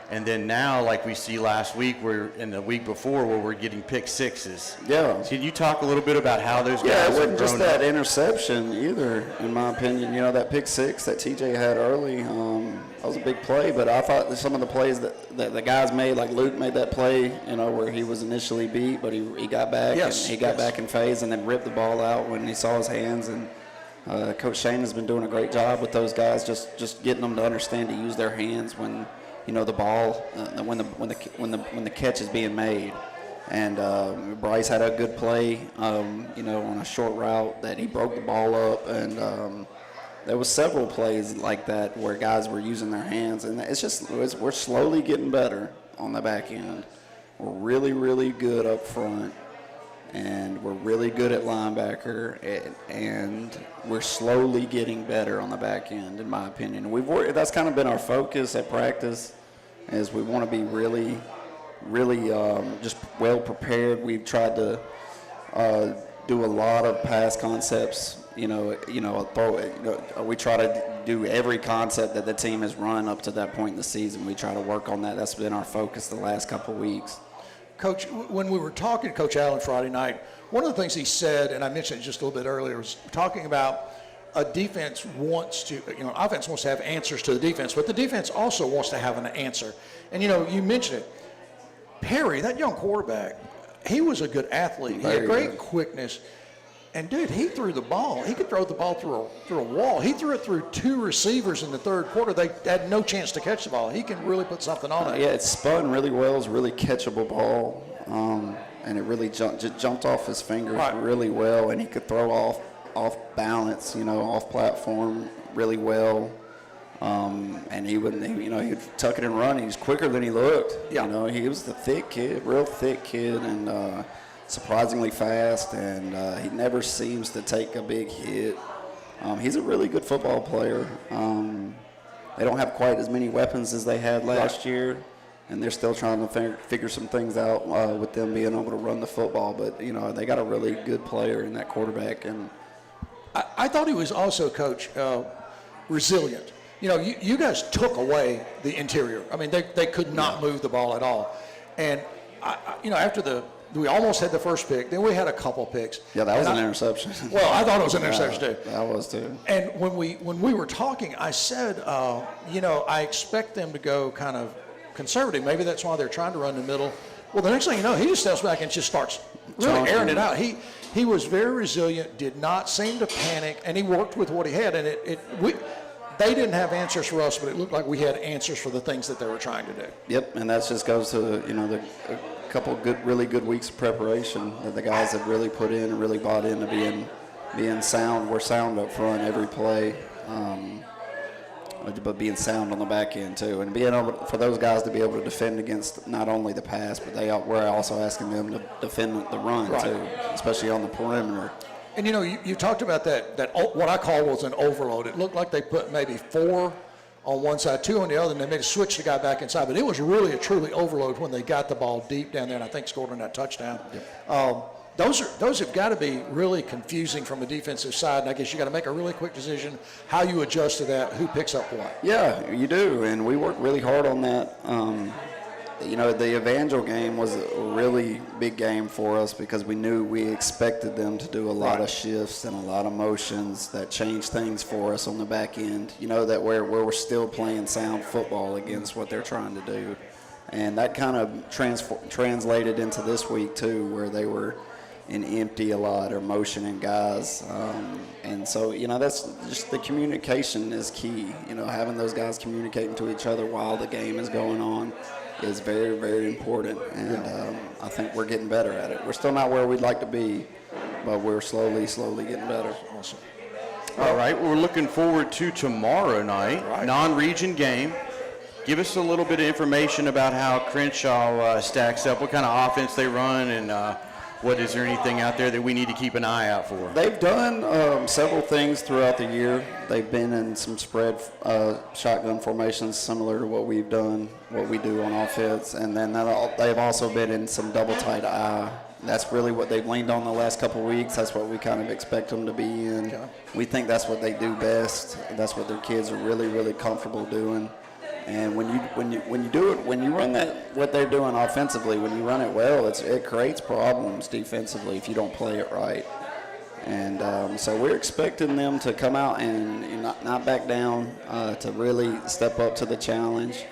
And then now, like we see last week, and the week before, where we're getting pick sixes. Yeah. Can you talk a little bit about how those guys it have wasn't just grown that up? interception either, in my opinion. That pick 6 that TJ had early, that was a big play. But I thought that some of the plays that the guys made, like Luke made that play, where he was initially beat, but he got back. Yes, and he got back in phase and then ripped the ball out when he saw his hands. And Coach Shane has been doing a great job with those guys, just getting them to understand to use their hands when the ball, when the catch is being made. And Bryce had a good play, on a short route that he broke the ball up, and there was several plays like that where guys were using their hands, and we're slowly getting better on the back end. We're really, really good up front, and we're really good at linebacker, and we're slowly getting better on the back end, in my opinion. That's kind of been our focus at practice, is we want to be really, really just well prepared. We've tried to do a lot of pass concepts. We try to do every concept that the team has run up to that point in the season. We try to work on that. That's been our focus the last couple of weeks. Coach, when we were talking to Coach Allen Friday night, one of the things he said, and I mentioned it just a little bit earlier, was talking about a defense wants to, offense wants to have answers to the defense, but the defense also wants to have an answer. And, you mentioned it. Perry, that young quarterback, he was a good athlete. He had great quickness. And, dude, he threw the ball. He could throw the ball through a wall. He threw it through 2 receivers in the third quarter. They had no chance to catch the ball. He can really put something on it. Yeah, it spun really well. It's a really catchable ball. And it really jumped off his fingers really well. And he could throw off balance, off platform really well. And he would tuck it and run. He was quicker than he looked. Yeah. He was the thick kid, real thick kid, and surprisingly fast. And he never seems to take a big hit. He's a really good football player. They don't have quite as many weapons as they had last year, and they're still trying to figure some things out with them being able to run the football. But they got a really good player in that quarterback. And I thought he was also, Coach, resilient. You guys took away the interior. I mean, they could not move the ball at all. And, after we almost had the first pick, then we had a couple picks. Yeah, that was an interception. Well, I thought it was an interception, too. That was, too. And when we were talking, I said, I expect them to go kind of conservative. Maybe that's why they're trying to run the middle. Well, the next thing you know, he just steps back and just starts really airing it out. He was very resilient, did not seem to panic, and he worked with what he had. And they didn't have answers for us, but it looked like we had answers for the things that they were trying to do. Yep, and that just goes to a couple really good weeks of preparation that the guys have really put in and really bought into being sound. We're sound up front every play, but being sound on the back end too, and being able for those guys to be able to defend against not only the pass, but we're also asking them to defend the run too, especially on the perimeter. And you talked about that what I call was an overload. It looked like they put maybe 4 on one side, 2 on the other, and they made switch the guy back inside. But it was really a truly overload when they got the ball deep down there, and I think scored on that touchdown. Yep. Those have got to be really confusing from a defensive side, and I guess you got to make a really quick decision how you adjust to that, who picks up what. Yeah, you do, and we worked really hard on that. The Evangel game was a really big game for us because we expected them to do a lot of shifts and a lot of motions that changed things for us on the back end. That where we're still playing sound football against what they're trying to do. And that kind of translated into this week too, where they were in empty a lot or motioning guys. And so, that's just the communication is key. Having those guys communicating to each other while the game is going on is very, very important, and I think we're getting better at it. We're still not where we'd like to be, but we're slowly getting better. Awesome. All right, we're looking forward to tomorrow night, non-region game. Give us a little bit of information about how Crenshaw stacks up, what kind of offense they run, and is there anything out there that we need to keep an eye out for? They've done several things throughout the year. They've been in some spread shotgun formations similar to what we do on offense. And then they've also been in some double tight eye. That's really what they've leaned on the last couple of weeks. That's what we kind of expect them to be in. Okay. We think that's what they do best. That's what their kids are really, really comfortable doing. And when you do it, when you run what they're doing offensively, when you run it well, it creates problems defensively if you don't play it right. And so we're expecting them to come out and not back down, to really step up to the challenge.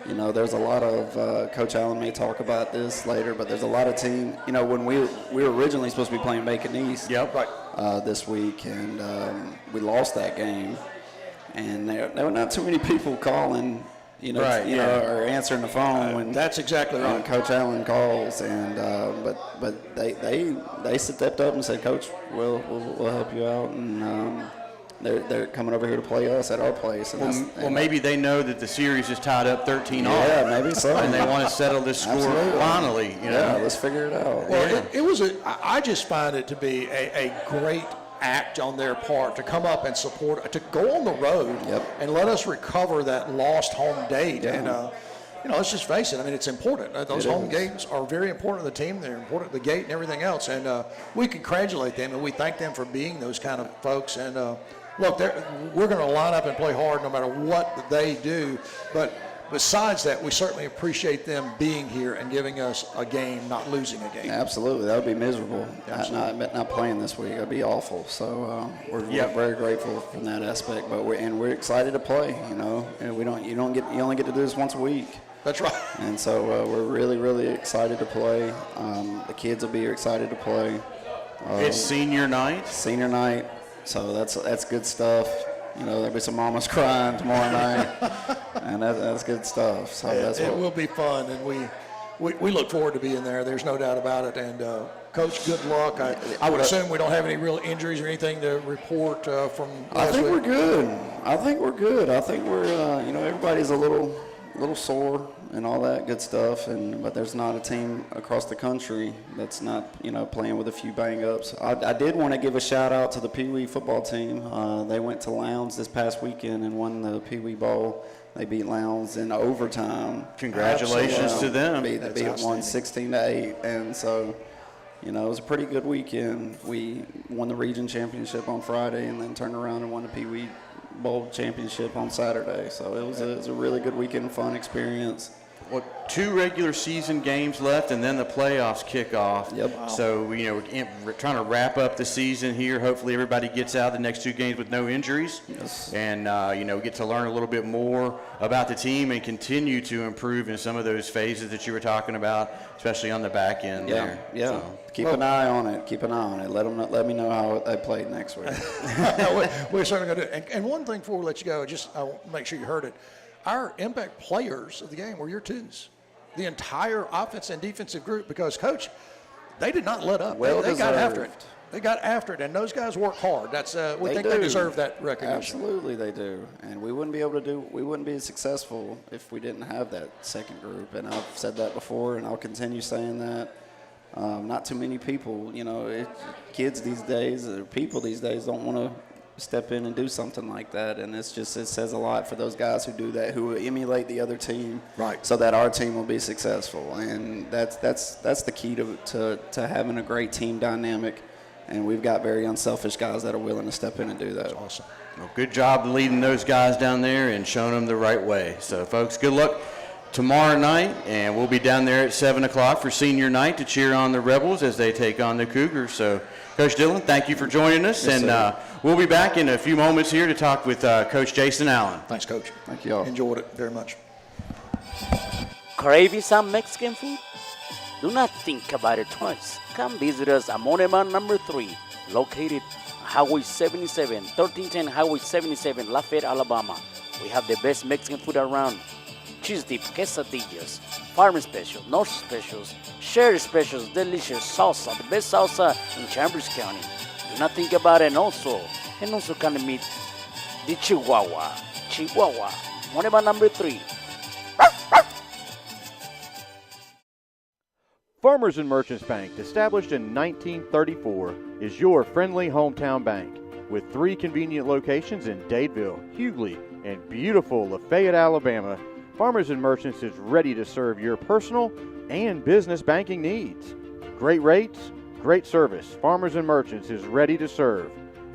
There's a lot of Coach Allen may talk about this later, but there's a lot of team. When we were originally supposed to be playing Macon East this week, and we lost that game, and there were not too many people calling. Or answering the phone when that's exactly right. Coach Allen calls, and but they stepped up and said, "Coach, we'll help you out," and they're coming over here to play us at our place. And Well, maybe they know that the series is tied up 13 all. Yeah, maybe so. And they want to settle this score Absolutely. finally. You know? Yeah, let's figure it out. Well, I just find it to be a great act on their part to come up and support, to go on the road and let us recover that lost home date. Yeah. And, let's just face it. I mean, it's important. Those home games are very important to the team. They're important to the gate and everything else. And we congratulate them and we thank them for being those kind of folks. And look, we're going to line up and play hard no matter what they do. But besides that, we certainly appreciate them being here and giving us a game, not losing a game. Absolutely, that would be miserable. Not playing this week, that'd be awful. So we're very grateful from that aspect. But we're excited to play. And you only get to do this once a week. That's right. And so we're really, really excited to play. The kids will be excited to play. It's senior night. Senior night, so that's good stuff. There'll be some mamas crying tomorrow night, and that's good stuff. So it will be fun, and we look forward to being there. There's no doubt about it. And Coach, good luck. I would assume we don't have any real injuries or anything to report from last I think week. we're good. I think we're everybody's a little sore and all that good stuff, but there's not a team across the country that's not playing with a few bang-ups. I did want to give a shout-out to the Pee Wee football team. They went to Lowndes this past weekend and won the Pee Wee Bowl. They beat Lowndes in overtime. Congratulations to them. They beat 16-8, and so it was a pretty good weekend. We won the region championship on Friday and then turned around and won the Pee Wee Bowl championship on Saturday. So it was a really good weekend, fun experience. Well, 2 regular season games left, and then the playoffs kick off. Yep. Wow. So, we're trying to wrap up the season here. Hopefully everybody gets out the next 2 games with no injuries. Yes. And, get to learn a little bit more about the team and continue to improve in some of those phases that you were talking about, especially on the back end there. Yeah. So. Keep an eye on it. Let me know how they played next week. We're certainly going to do it. And one thing before we let you go, I want to make sure you heard it. Our impact players of the game were your twos. The entire offense and defensive group, because, Coach, they did not let up. They got after it. They got after it, and those guys work hard. We think they deserve that recognition. Absolutely, they do. And we wouldn't be as successful if we didn't have that second group. And I've said that before, and I'll continue saying that. Not too many people, kids these days, or people these days don't want to step in and do something like that, and it says a lot for those guys who do that, who emulate the other team, right? So that our team will be successful, and that's the key to having a great team dynamic, and we've got very unselfish guys that are willing to step in and do that. That's awesome. Well, good job leading those guys down there and showing them the right way. So, folks, good luck tomorrow night, and we'll be down there at 7 o'clock for senior night to cheer on the Rebels as they take on the Cougars. So, Coach Dillon, thank you for joining us, yes, and we'll be back in a few moments here to talk with Coach Jason Allen. Thanks, Coach. Thank you all. Enjoyed it very much. Craving some Mexican food? Do not think about it twice. Come visit us at Moneman number 3, located Highway 77, 1310 Highway 77, Lafayette, Alabama. We have the best Mexican food around. Cheese dip, quesadillas, farm special, north specials, sherry specials, delicious salsa, the best salsa in Chambers County. Do not think about it, and also can meet the Chihuahua, Moneman number 3. Farmers and Merchants Bank, established in 1934, is your friendly hometown bank with 3 convenient locations in Dadeville, Hughley, and beautiful Lafayette, Alabama. Farmers and Merchants is ready to serve your personal and business banking needs. Great rates, great service. Farmers and Merchants is ready to serve.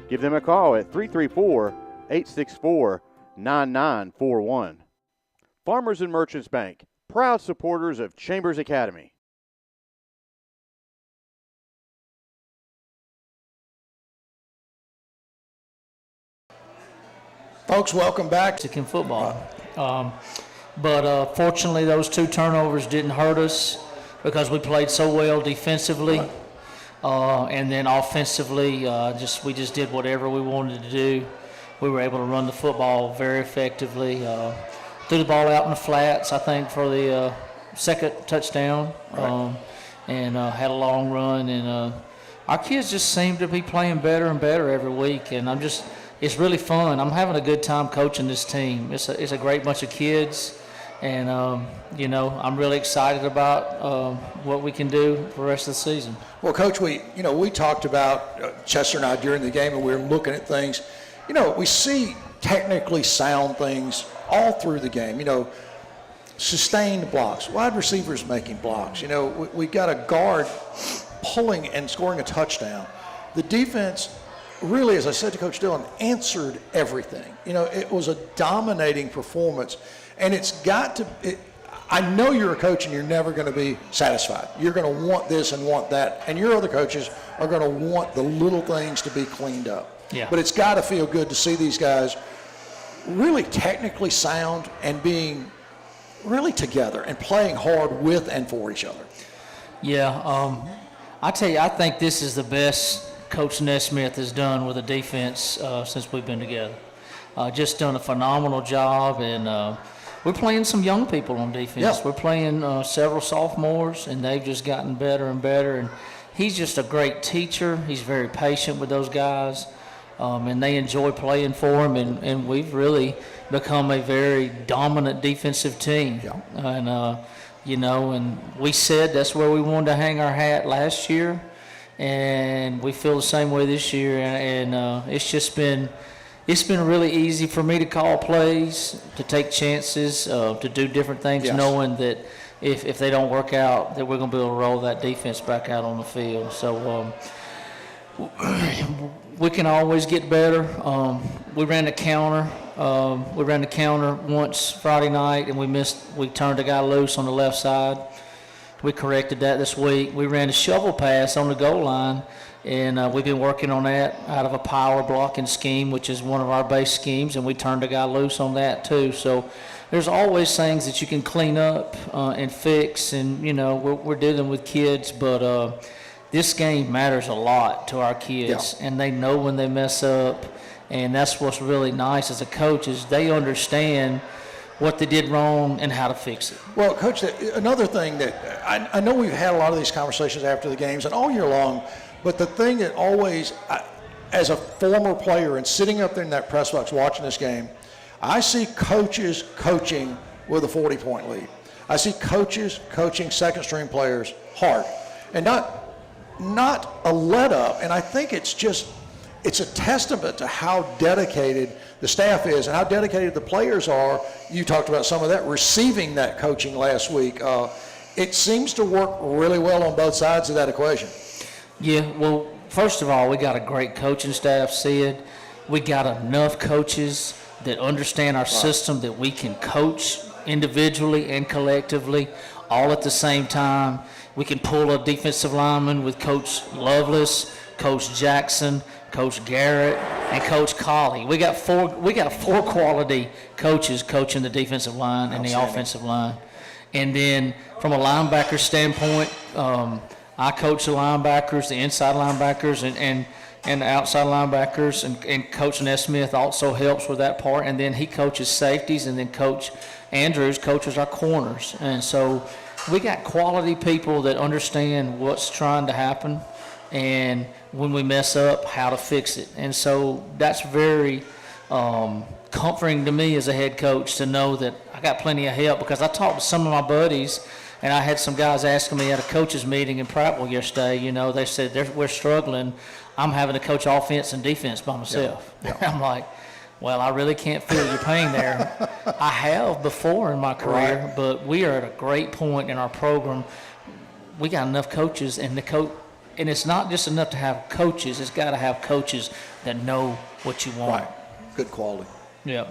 Give them a call at 334-864-9941. Farmers and Merchants Bank, proud supporters of Chambers Academy. Folks, welcome back to Mexican football. But fortunately, those 2 turnovers didn't hurt us because we played so well defensively. And then offensively, we just did whatever we wanted to do. We were able to run the football very effectively. Threw the ball out in the flats, I think, for the second touchdown, and had a long run. And our kids just seem to be playing better and better every week. And I'm just it's really fun. I'm having a good time coaching this team. It's a great bunch of kids. And, I'm really excited about what we can do for the rest of the season. Well, Coach, we talked about Chester and I during the game, and we were looking at things. We see technically sound things all through the game. Sustained blocks, wide receivers making blocks. We got a guard pulling and scoring a touchdown. The defense really, as I said to Coach Dillon, answered everything. It was a dominating performance. And I know you're a coach and you're never going to be satisfied. You're going to want this and want that. And your other coaches are going to want the little things to be cleaned up. Yeah. But it's got to feel good to see these guys really technically sound and being really together and playing hard with and for each other. Yeah, I tell you, I think this is the best Coach Nesmith has done with the defense since we've been together. Just done a phenomenal job, and we're playing some young people on defense. Yeah. We're playing several sophomores, and they've just gotten better and better. And he's just a great teacher. He's very patient with those guys, and they enjoy playing for him. And we've really become a very dominant defensive team. Yeah. And and we said that's where we wanted to hang our hat last year, and we feel the same way this year. And it's been really easy for me to call plays, to take chances, to do different things, Yes. knowing that if they don't work out, that we're going to be able to roll that defense back out on the field. So we can always get better. We ran the counter. We ran the counter once Friday night, and we turned a guy loose on the left side. We corrected that this week. We ran a shovel pass on the goal line, and we've been working on that out of a power blocking scheme, which is one of our base schemes, and we turned a guy loose on that too. So there's always things that you can clean up and fix, and we're dealing with kids, but this game matters a lot to our kids, Yeah. and they know when they mess up, and that's what's really nice as a coach is they understand what they did wrong and how to fix it. Well, Coach, another thing that I know we've had a lot of these conversations after the games and all year long, but the thing that always, as a former player and sitting up there in that press box watching this game, I see coaches coaching with a 40-point lead. I see coaches coaching second-string players hard and not a let-up. And I think it's a testament to how dedicated the staff is and how dedicated the players are. You talked about some of that, receiving that coaching last week. It seems to work really well on both sides of that equation. Yeah, well, first of all, we got a great coaching staff, Sid. We got enough coaches that understand our system that we can coach individually and collectively all at the same time. We can pull a defensive lineman with Coach Lovelace, Coach Jackson, Coach Garrett, and Coach Colley. We got four quality coaches coaching the defensive line and the offensive line. And then from a linebacker standpoint, I coach the linebackers, the inside linebackers, and the outside linebackers, and Coach Nesmith also helps with that part. And then he coaches safeties, and then Coach Andrews coaches our corners. And so we got quality people that understand what's trying to happen, and when we mess up, how to fix it. And so that's very comforting to me as a head coach to know that I got plenty of help, because I talked to some of my buddies, and I had some guys asking me at a coaches meeting in Prattville yesterday, they said we're struggling. I'm having to coach offense and defense by myself. Yeah. I'm like, well, I really can't feel your pain there. I have before in my career, Right. but we are at a great point in our program. We got enough coaches, and and it's not just enough to have coaches. It's got to have coaches that know what you want. Right. Good quality. Yeah.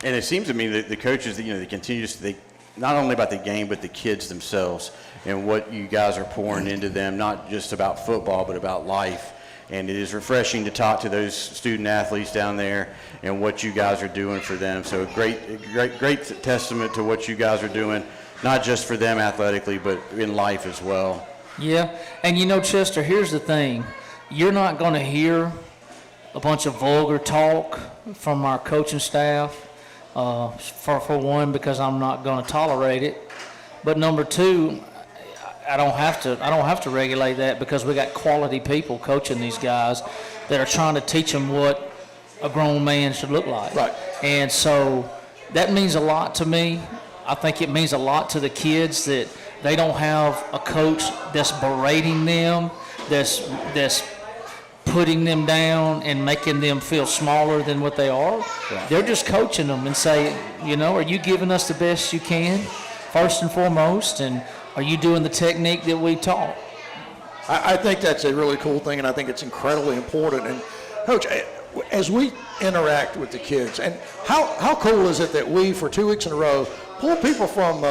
And it seems to me that the coaches, they continue to think not only about the game, but the kids themselves and what you guys are pouring into them, not just about football, but about life. And it is refreshing to talk to those student athletes down there and what you guys are doing for them. So great testament to what you guys are doing, not just for them athletically, but in life as well. Yeah, and Chester, here's the thing. You're not going to hear a bunch of vulgar talk from our coaching staff, for one, because I'm not going to tolerate it. But number two, I don't have to regulate that, because we got quality people coaching these guys that are trying to teach them what a grown man should look like. Right. And so that means a lot to me. I think it means a lot to the kids that they don't have a coach that's berating them, that's putting them down and making them feel smaller than what they are. They're just coaching them and say, are you giving us the best you can, first and foremost, and are you doing the technique that we taught? I think that's a really cool thing, and I think it's incredibly important. And Coach, as we interact with the kids, and how cool is it that we, for 2 weeks in a row, pull people from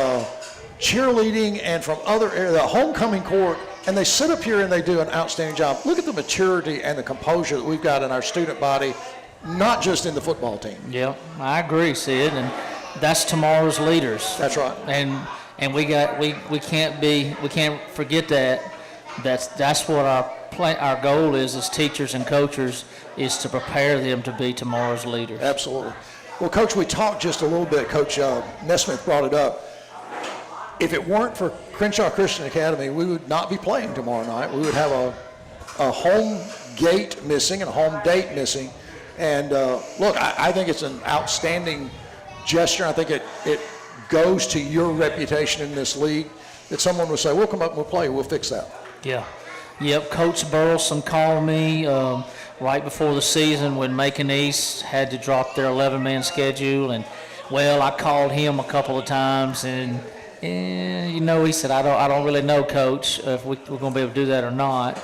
cheerleading and from other areas, the homecoming court, and they sit up here and they do an outstanding job. Look at the maturity and the composure that we've got in our student body, not just in the football team. Yeah, I agree, Sid, and that's tomorrow's leaders. That's right. And we can't forget that. That's what our goal is as teachers and coaches, is to prepare them to be tomorrow's leaders. Absolutely. Well, Coach, we talked just a little bit. Coach Nesmith brought it up. If it weren't for Crenshaw Christian Academy, we would not be playing tomorrow night. We would have a home gate missing and a home date missing. And look, I think it's an outstanding gesture. I think it goes to your reputation in this league that someone will say, we'll come up and we'll play, we'll fix that. Yeah. Yep, Coach Burleson called me right before the season when Macon East had to drop their 11-man schedule. And, well, I called him a couple of times, and he said, I don't really know, Coach, if we're going to be able to do that or not.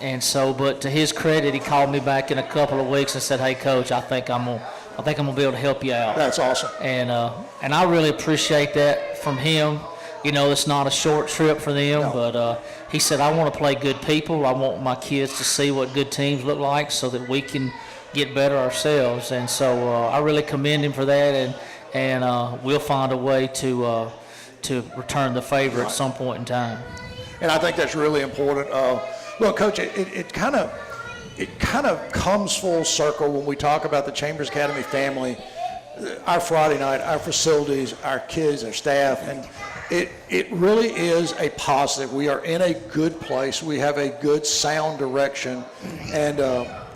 And so, but to his credit, he called me back in a couple of weeks and said, hey, Coach, I think I'm gonna be able to help you out. That's awesome. And I really appreciate that from him. It's not a short trip for them, No. but he said, I want to play good people. I want my kids to see what good teams look like so that we can get better ourselves. And so I really commend him for that, and we'll find a way to return the favor at some point in time. And I think that's really important. Look, Coach, it kind of comes full circle when we talk about the Chambers Academy family, our Friday night, our facilities, our kids, our staff, and it really is a positive. We are in a good place. We have a good, sound direction, and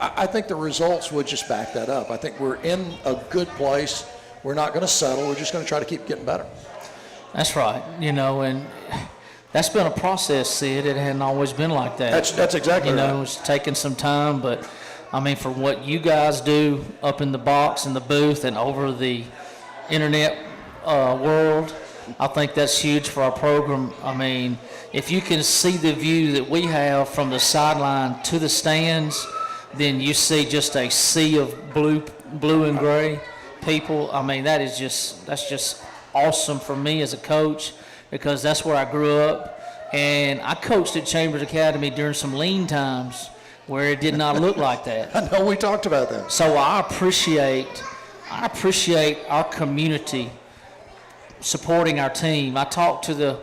I think the results would just back that up. I think we're in a good place. We're not going to settle. We're just going to try to keep getting better. That's right, and that's been a process, Sid. It hadn't always been like that. That's exactly right. It's taken some time, but for what you guys do up in the box, in the booth, and over the internet world, I think that's huge for our program. If you can see the view that we have from the sideline to the stands, then you see just a sea of blue and gray people. That's just awesome for me as a coach, because that's where I grew up, and I coached at Chambers Academy during some lean times where it did not look like that. I know we talked about that. So I appreciate our community supporting our team. I talked to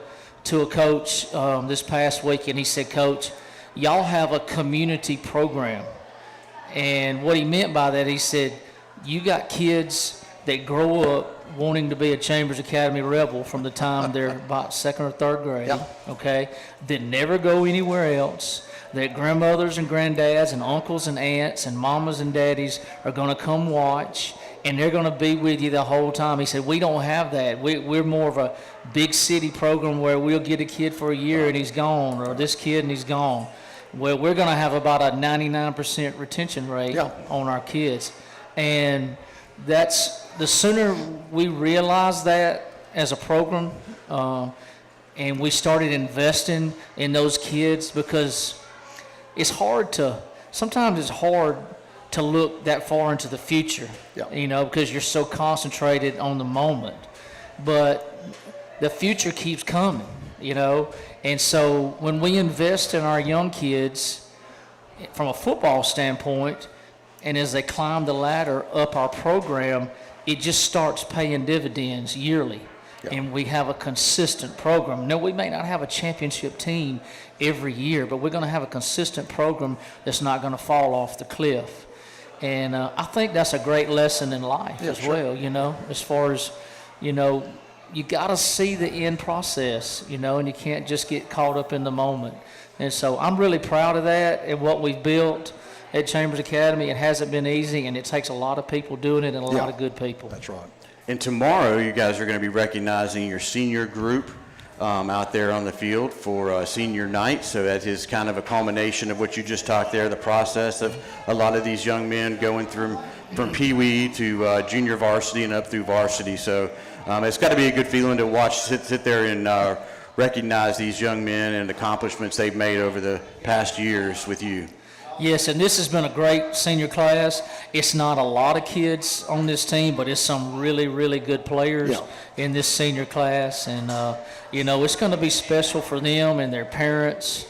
a coach this past week, and he said, Coach, y'all have a community program. And what he meant by that, he said, you got kids that grow up wanting to be a Chambers Academy Rebel from the time they're about second or third grade, okay, that never go anywhere else, that grandmothers and granddads and uncles and aunts and mamas and daddies are going to come watch, and they're going to be with you the whole time. He said, we don't have that. We're more of a big city program where we'll get a kid for a year and he's gone, or this kid and he's gone. Well, we're going to have about a 99% retention rate on our kids. And that's the sooner we realize that as a program, and we started investing in those kids, because sometimes it's hard to look that far into the future, because you're so concentrated on the moment. But the future keeps coming, and so when we invest in our young kids from a football standpoint, and as they climb the ladder up our program, it just starts paying dividends yearly. And we have a consistent program. No, we may not have a championship team every year, but we're going to have a consistent program that's not going to fall off the cliff. And I think that's a great lesson in life as well, as far as, you got to see the end process, and you can't just get caught up in the moment. And so I'm really proud of that and what we've built. at Chambers Academy. It hasn't been easy, and it takes a lot of people doing it and a lot of good people. That's right. And tomorrow, you guys are going to be recognizing your senior group out there on the field for senior night. So that is kind of a culmination of what you just talked there, the process of a lot of these young men going through from Pee Wee to junior varsity and up through varsity. So it's got to be a good feeling to watch, sit there and recognize these young men and accomplishments they've made over the past years with you. Yes, and this has been a great senior class. It's not a lot of kids on this team, but it's some really, really good players in this senior class. And, it's going to be special for them and their parents.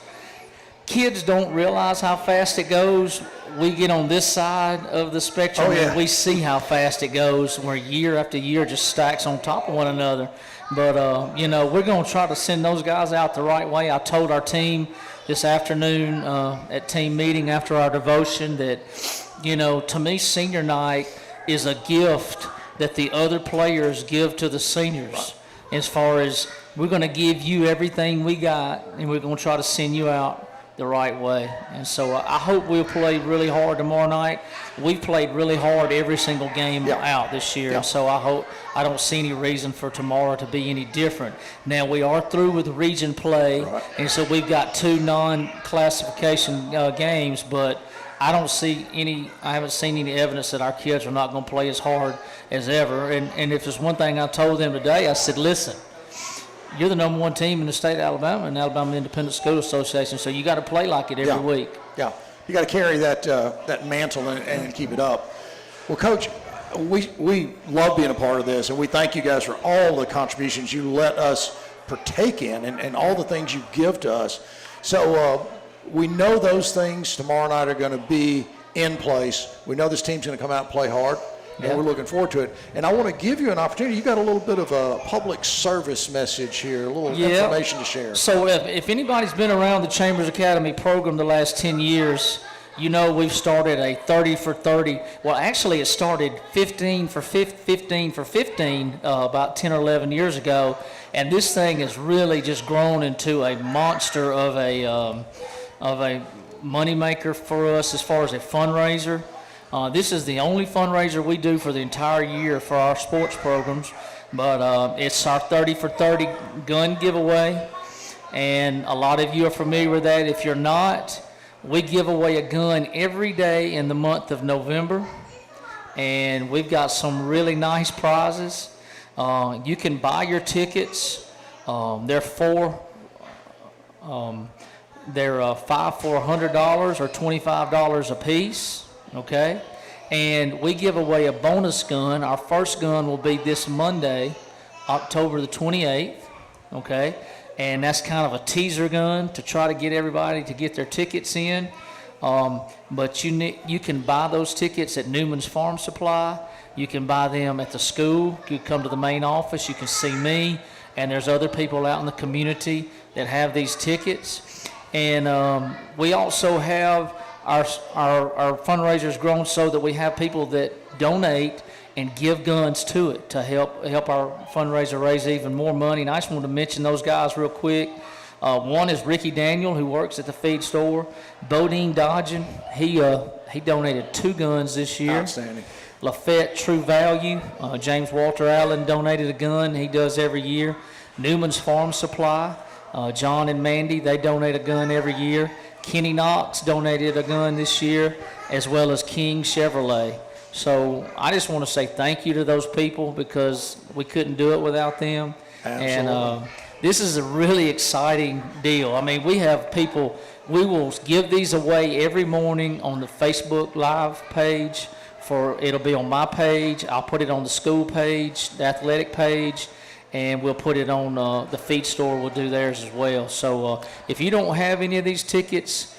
Kids don't realize how fast it goes. We get on this side of the spectrum and we see how fast it goes, where year after year just stacks on top of one another. But, we're going to try to send those guys out the right way. I told our team this afternoon at team meeting after our devotion that, to me, senior night is a gift that the other players give to the seniors. As far as we're going to give you everything we got, and we're going to try to send you out the right way. And so I hope we'll play really hard tomorrow night. We've played really hard every single game out this year. So I don't see any reason for tomorrow to be any different. Now, we are through with region play, and so we've got 2 non-classification games, but I haven't seen any evidence that our kids are not going to play as hard as ever. And if there's one thing I told them today, I said, listen, you're the number 1 team in the state of Alabama and Alabama Independent School Association, so you got to play like it every week. Yeah, you got to carry that mantle and keep it up. Well, Coach, we love being a part of this, and we thank you guys for all the contributions you let us partake in and all the things you give to us. So we know those things tomorrow night are going to be in place. We know this team's going to come out and play hard. And we're looking forward to it. And I want to give you an opportunity. You got a little bit of a public service message here, a little information to share. So if anybody's been around the Chambers Academy program the last 10 years, we've started a 30 for 30. Well, actually, it started 15 for 15 about 10 or 11 years ago. And this thing has really just grown into a monster of a moneymaker for us as far as a fundraiser. This is the only fundraiser we do for the entire year for our sports programs, but it's our 30 for 30 gun giveaway, and a lot of you are familiar with that. If you're not, we give away a gun every day in the month of November, and we've got some really nice prizes. You can buy your tickets. They're $5 for $100 or $25 a piece. Okay, and we give away a bonus gun. Our first gun will be this Monday, October the 28th, okay, and that's kind of a teaser gun to try to get everybody to get their tickets in, but you can buy those tickets at Newman's Farm Supply. You can buy them at the school. You come to the main office, you can see me, and there's other people out in the community that have these tickets, and we also have our fundraiser's grown so that we have people that donate and give guns to it to help our fundraiser raise even more money. And I just wanted to mention those guys real quick. One is Ricky Daniel, who works at the feed store. Bodine Dodgen, he donated 2 guns this year. Outstanding. Lafayette True Value, James Walter Allen donated a gun. He does every year. Newman's Farm Supply, John and Mandy, they donate a gun every year. Kenny Knox donated a gun this year, as well as King Chevrolet. So I just want to say thank you to those people because we couldn't do it without them. Absolutely. And this is a really exciting deal. I mean, we have people, we will give these away every morning on the Facebook Live page. It'll be on my page. I'll put it on the school page, the athletic page, and we'll put it on the feed store. We'll do theirs as well. So if you don't have any of these tickets,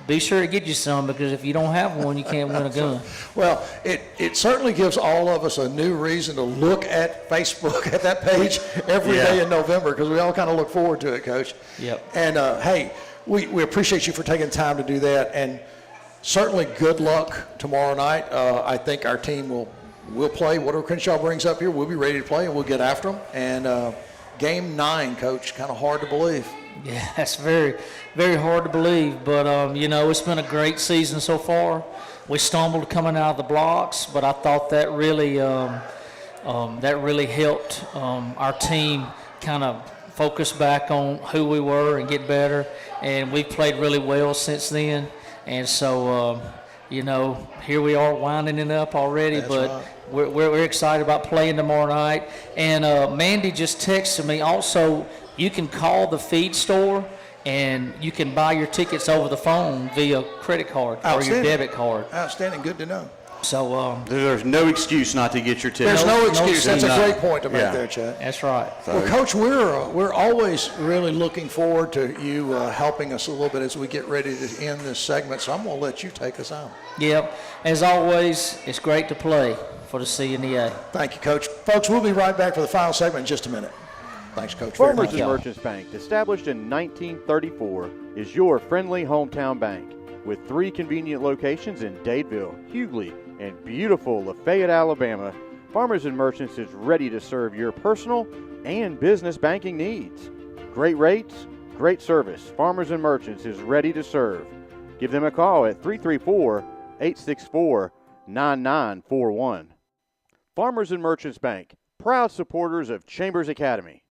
be sure to get you some, because if you don't have one, you can't win a gun. Well, it certainly gives all of us a new reason to look at Facebook, at that page, every day in November, because we all kind of look forward to it, Coach. Yep. And, hey, we appreciate you for taking time to do that, and certainly good luck tomorrow night. I think our team will play. Whatever Crenshaw brings up here, we'll be ready to play, and we'll get after them. And game 9, Coach, kind of hard to believe. Yeah, that's very, very hard to believe, but you know, it's been a great season so far. We stumbled coming out of the blocks, but I thought that really helped our team kind of focus back on who we were and get better. And we've played really well since then. And so, you know, here we are winding it up already, but we're excited about playing tomorrow night. And Mandy just texted me also, you can call the feed store and you can buy your tickets over the phone via credit card or your debit card. Outstanding. Good to know. So There's no excuse not to get your tickets. There's no excuse. That's a None. great point to make Yeah. there, Chad. that's right. Well, Coach, we're always really looking forward to you helping us a little bit as we get ready to end this segment. So I'm going to let you take us out. Yep. As always, it's great to play for the CNEA. Thank you, Coach. Folks, we'll be right back for the final segment in just a minute. Thanks, Coach. Farmers much. and Merchants Bank, established in 1934, is your friendly hometown bank with 3 convenient locations in Dadeville, Hughley, and beautiful Lafayette, Alabama. Farmers and Merchants is ready to serve your personal and business banking needs. Great rates, great service. Farmers and Merchants is ready to serve. Give them a call at 334-864-9941. Farmers and Merchants Bank, proud supporters of Chambers Academy.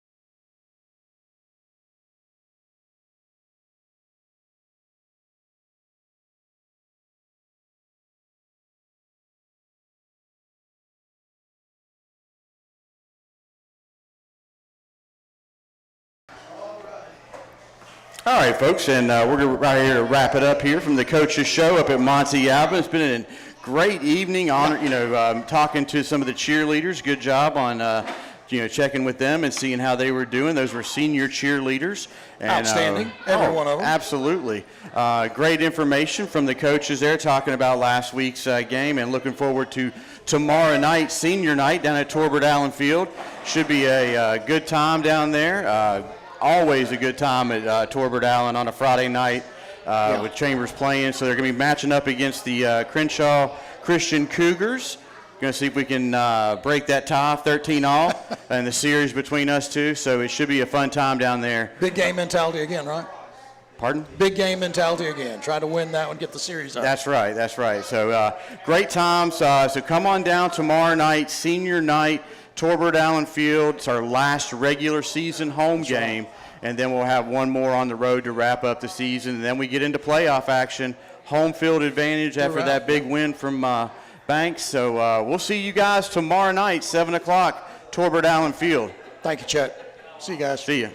All right, folks, and we're right here to wrap it up here from the Coaches Show up at Monty Alba. It's been a great evening, talking to some of the cheerleaders. Good job on, checking with them and seeing how they were doing. Those were senior cheerleaders. And, Outstanding, every one of them. Absolutely. Great information from the coaches there talking about last week's game and looking forward to tomorrow night, senior night, down at Torbert Allen Field. Should be a good time down there. Always a good time at Torbert Allen on a Friday night with Chambers playing. So they're going to be matching up against the Crenshaw Christian Cougars. Going to see if we can break that tie, 13-all, in the series between us two. So it should be a fun time down there. Big game mentality again, right? Pardon? Big game mentality again. Try to win that one, get the series up. That's right, that's right. So great times. So come on down tomorrow night, senior night, Torbert Allen Field. It's our last regular season home game. And then we'll have one more on the road to wrap up the season. And then we get into playoff action, home field advantage after that big win from Banks. So we'll see you guys tomorrow night, 7 o'clock, Torbert Allen Field. Thank you, Chet. See you guys. See you.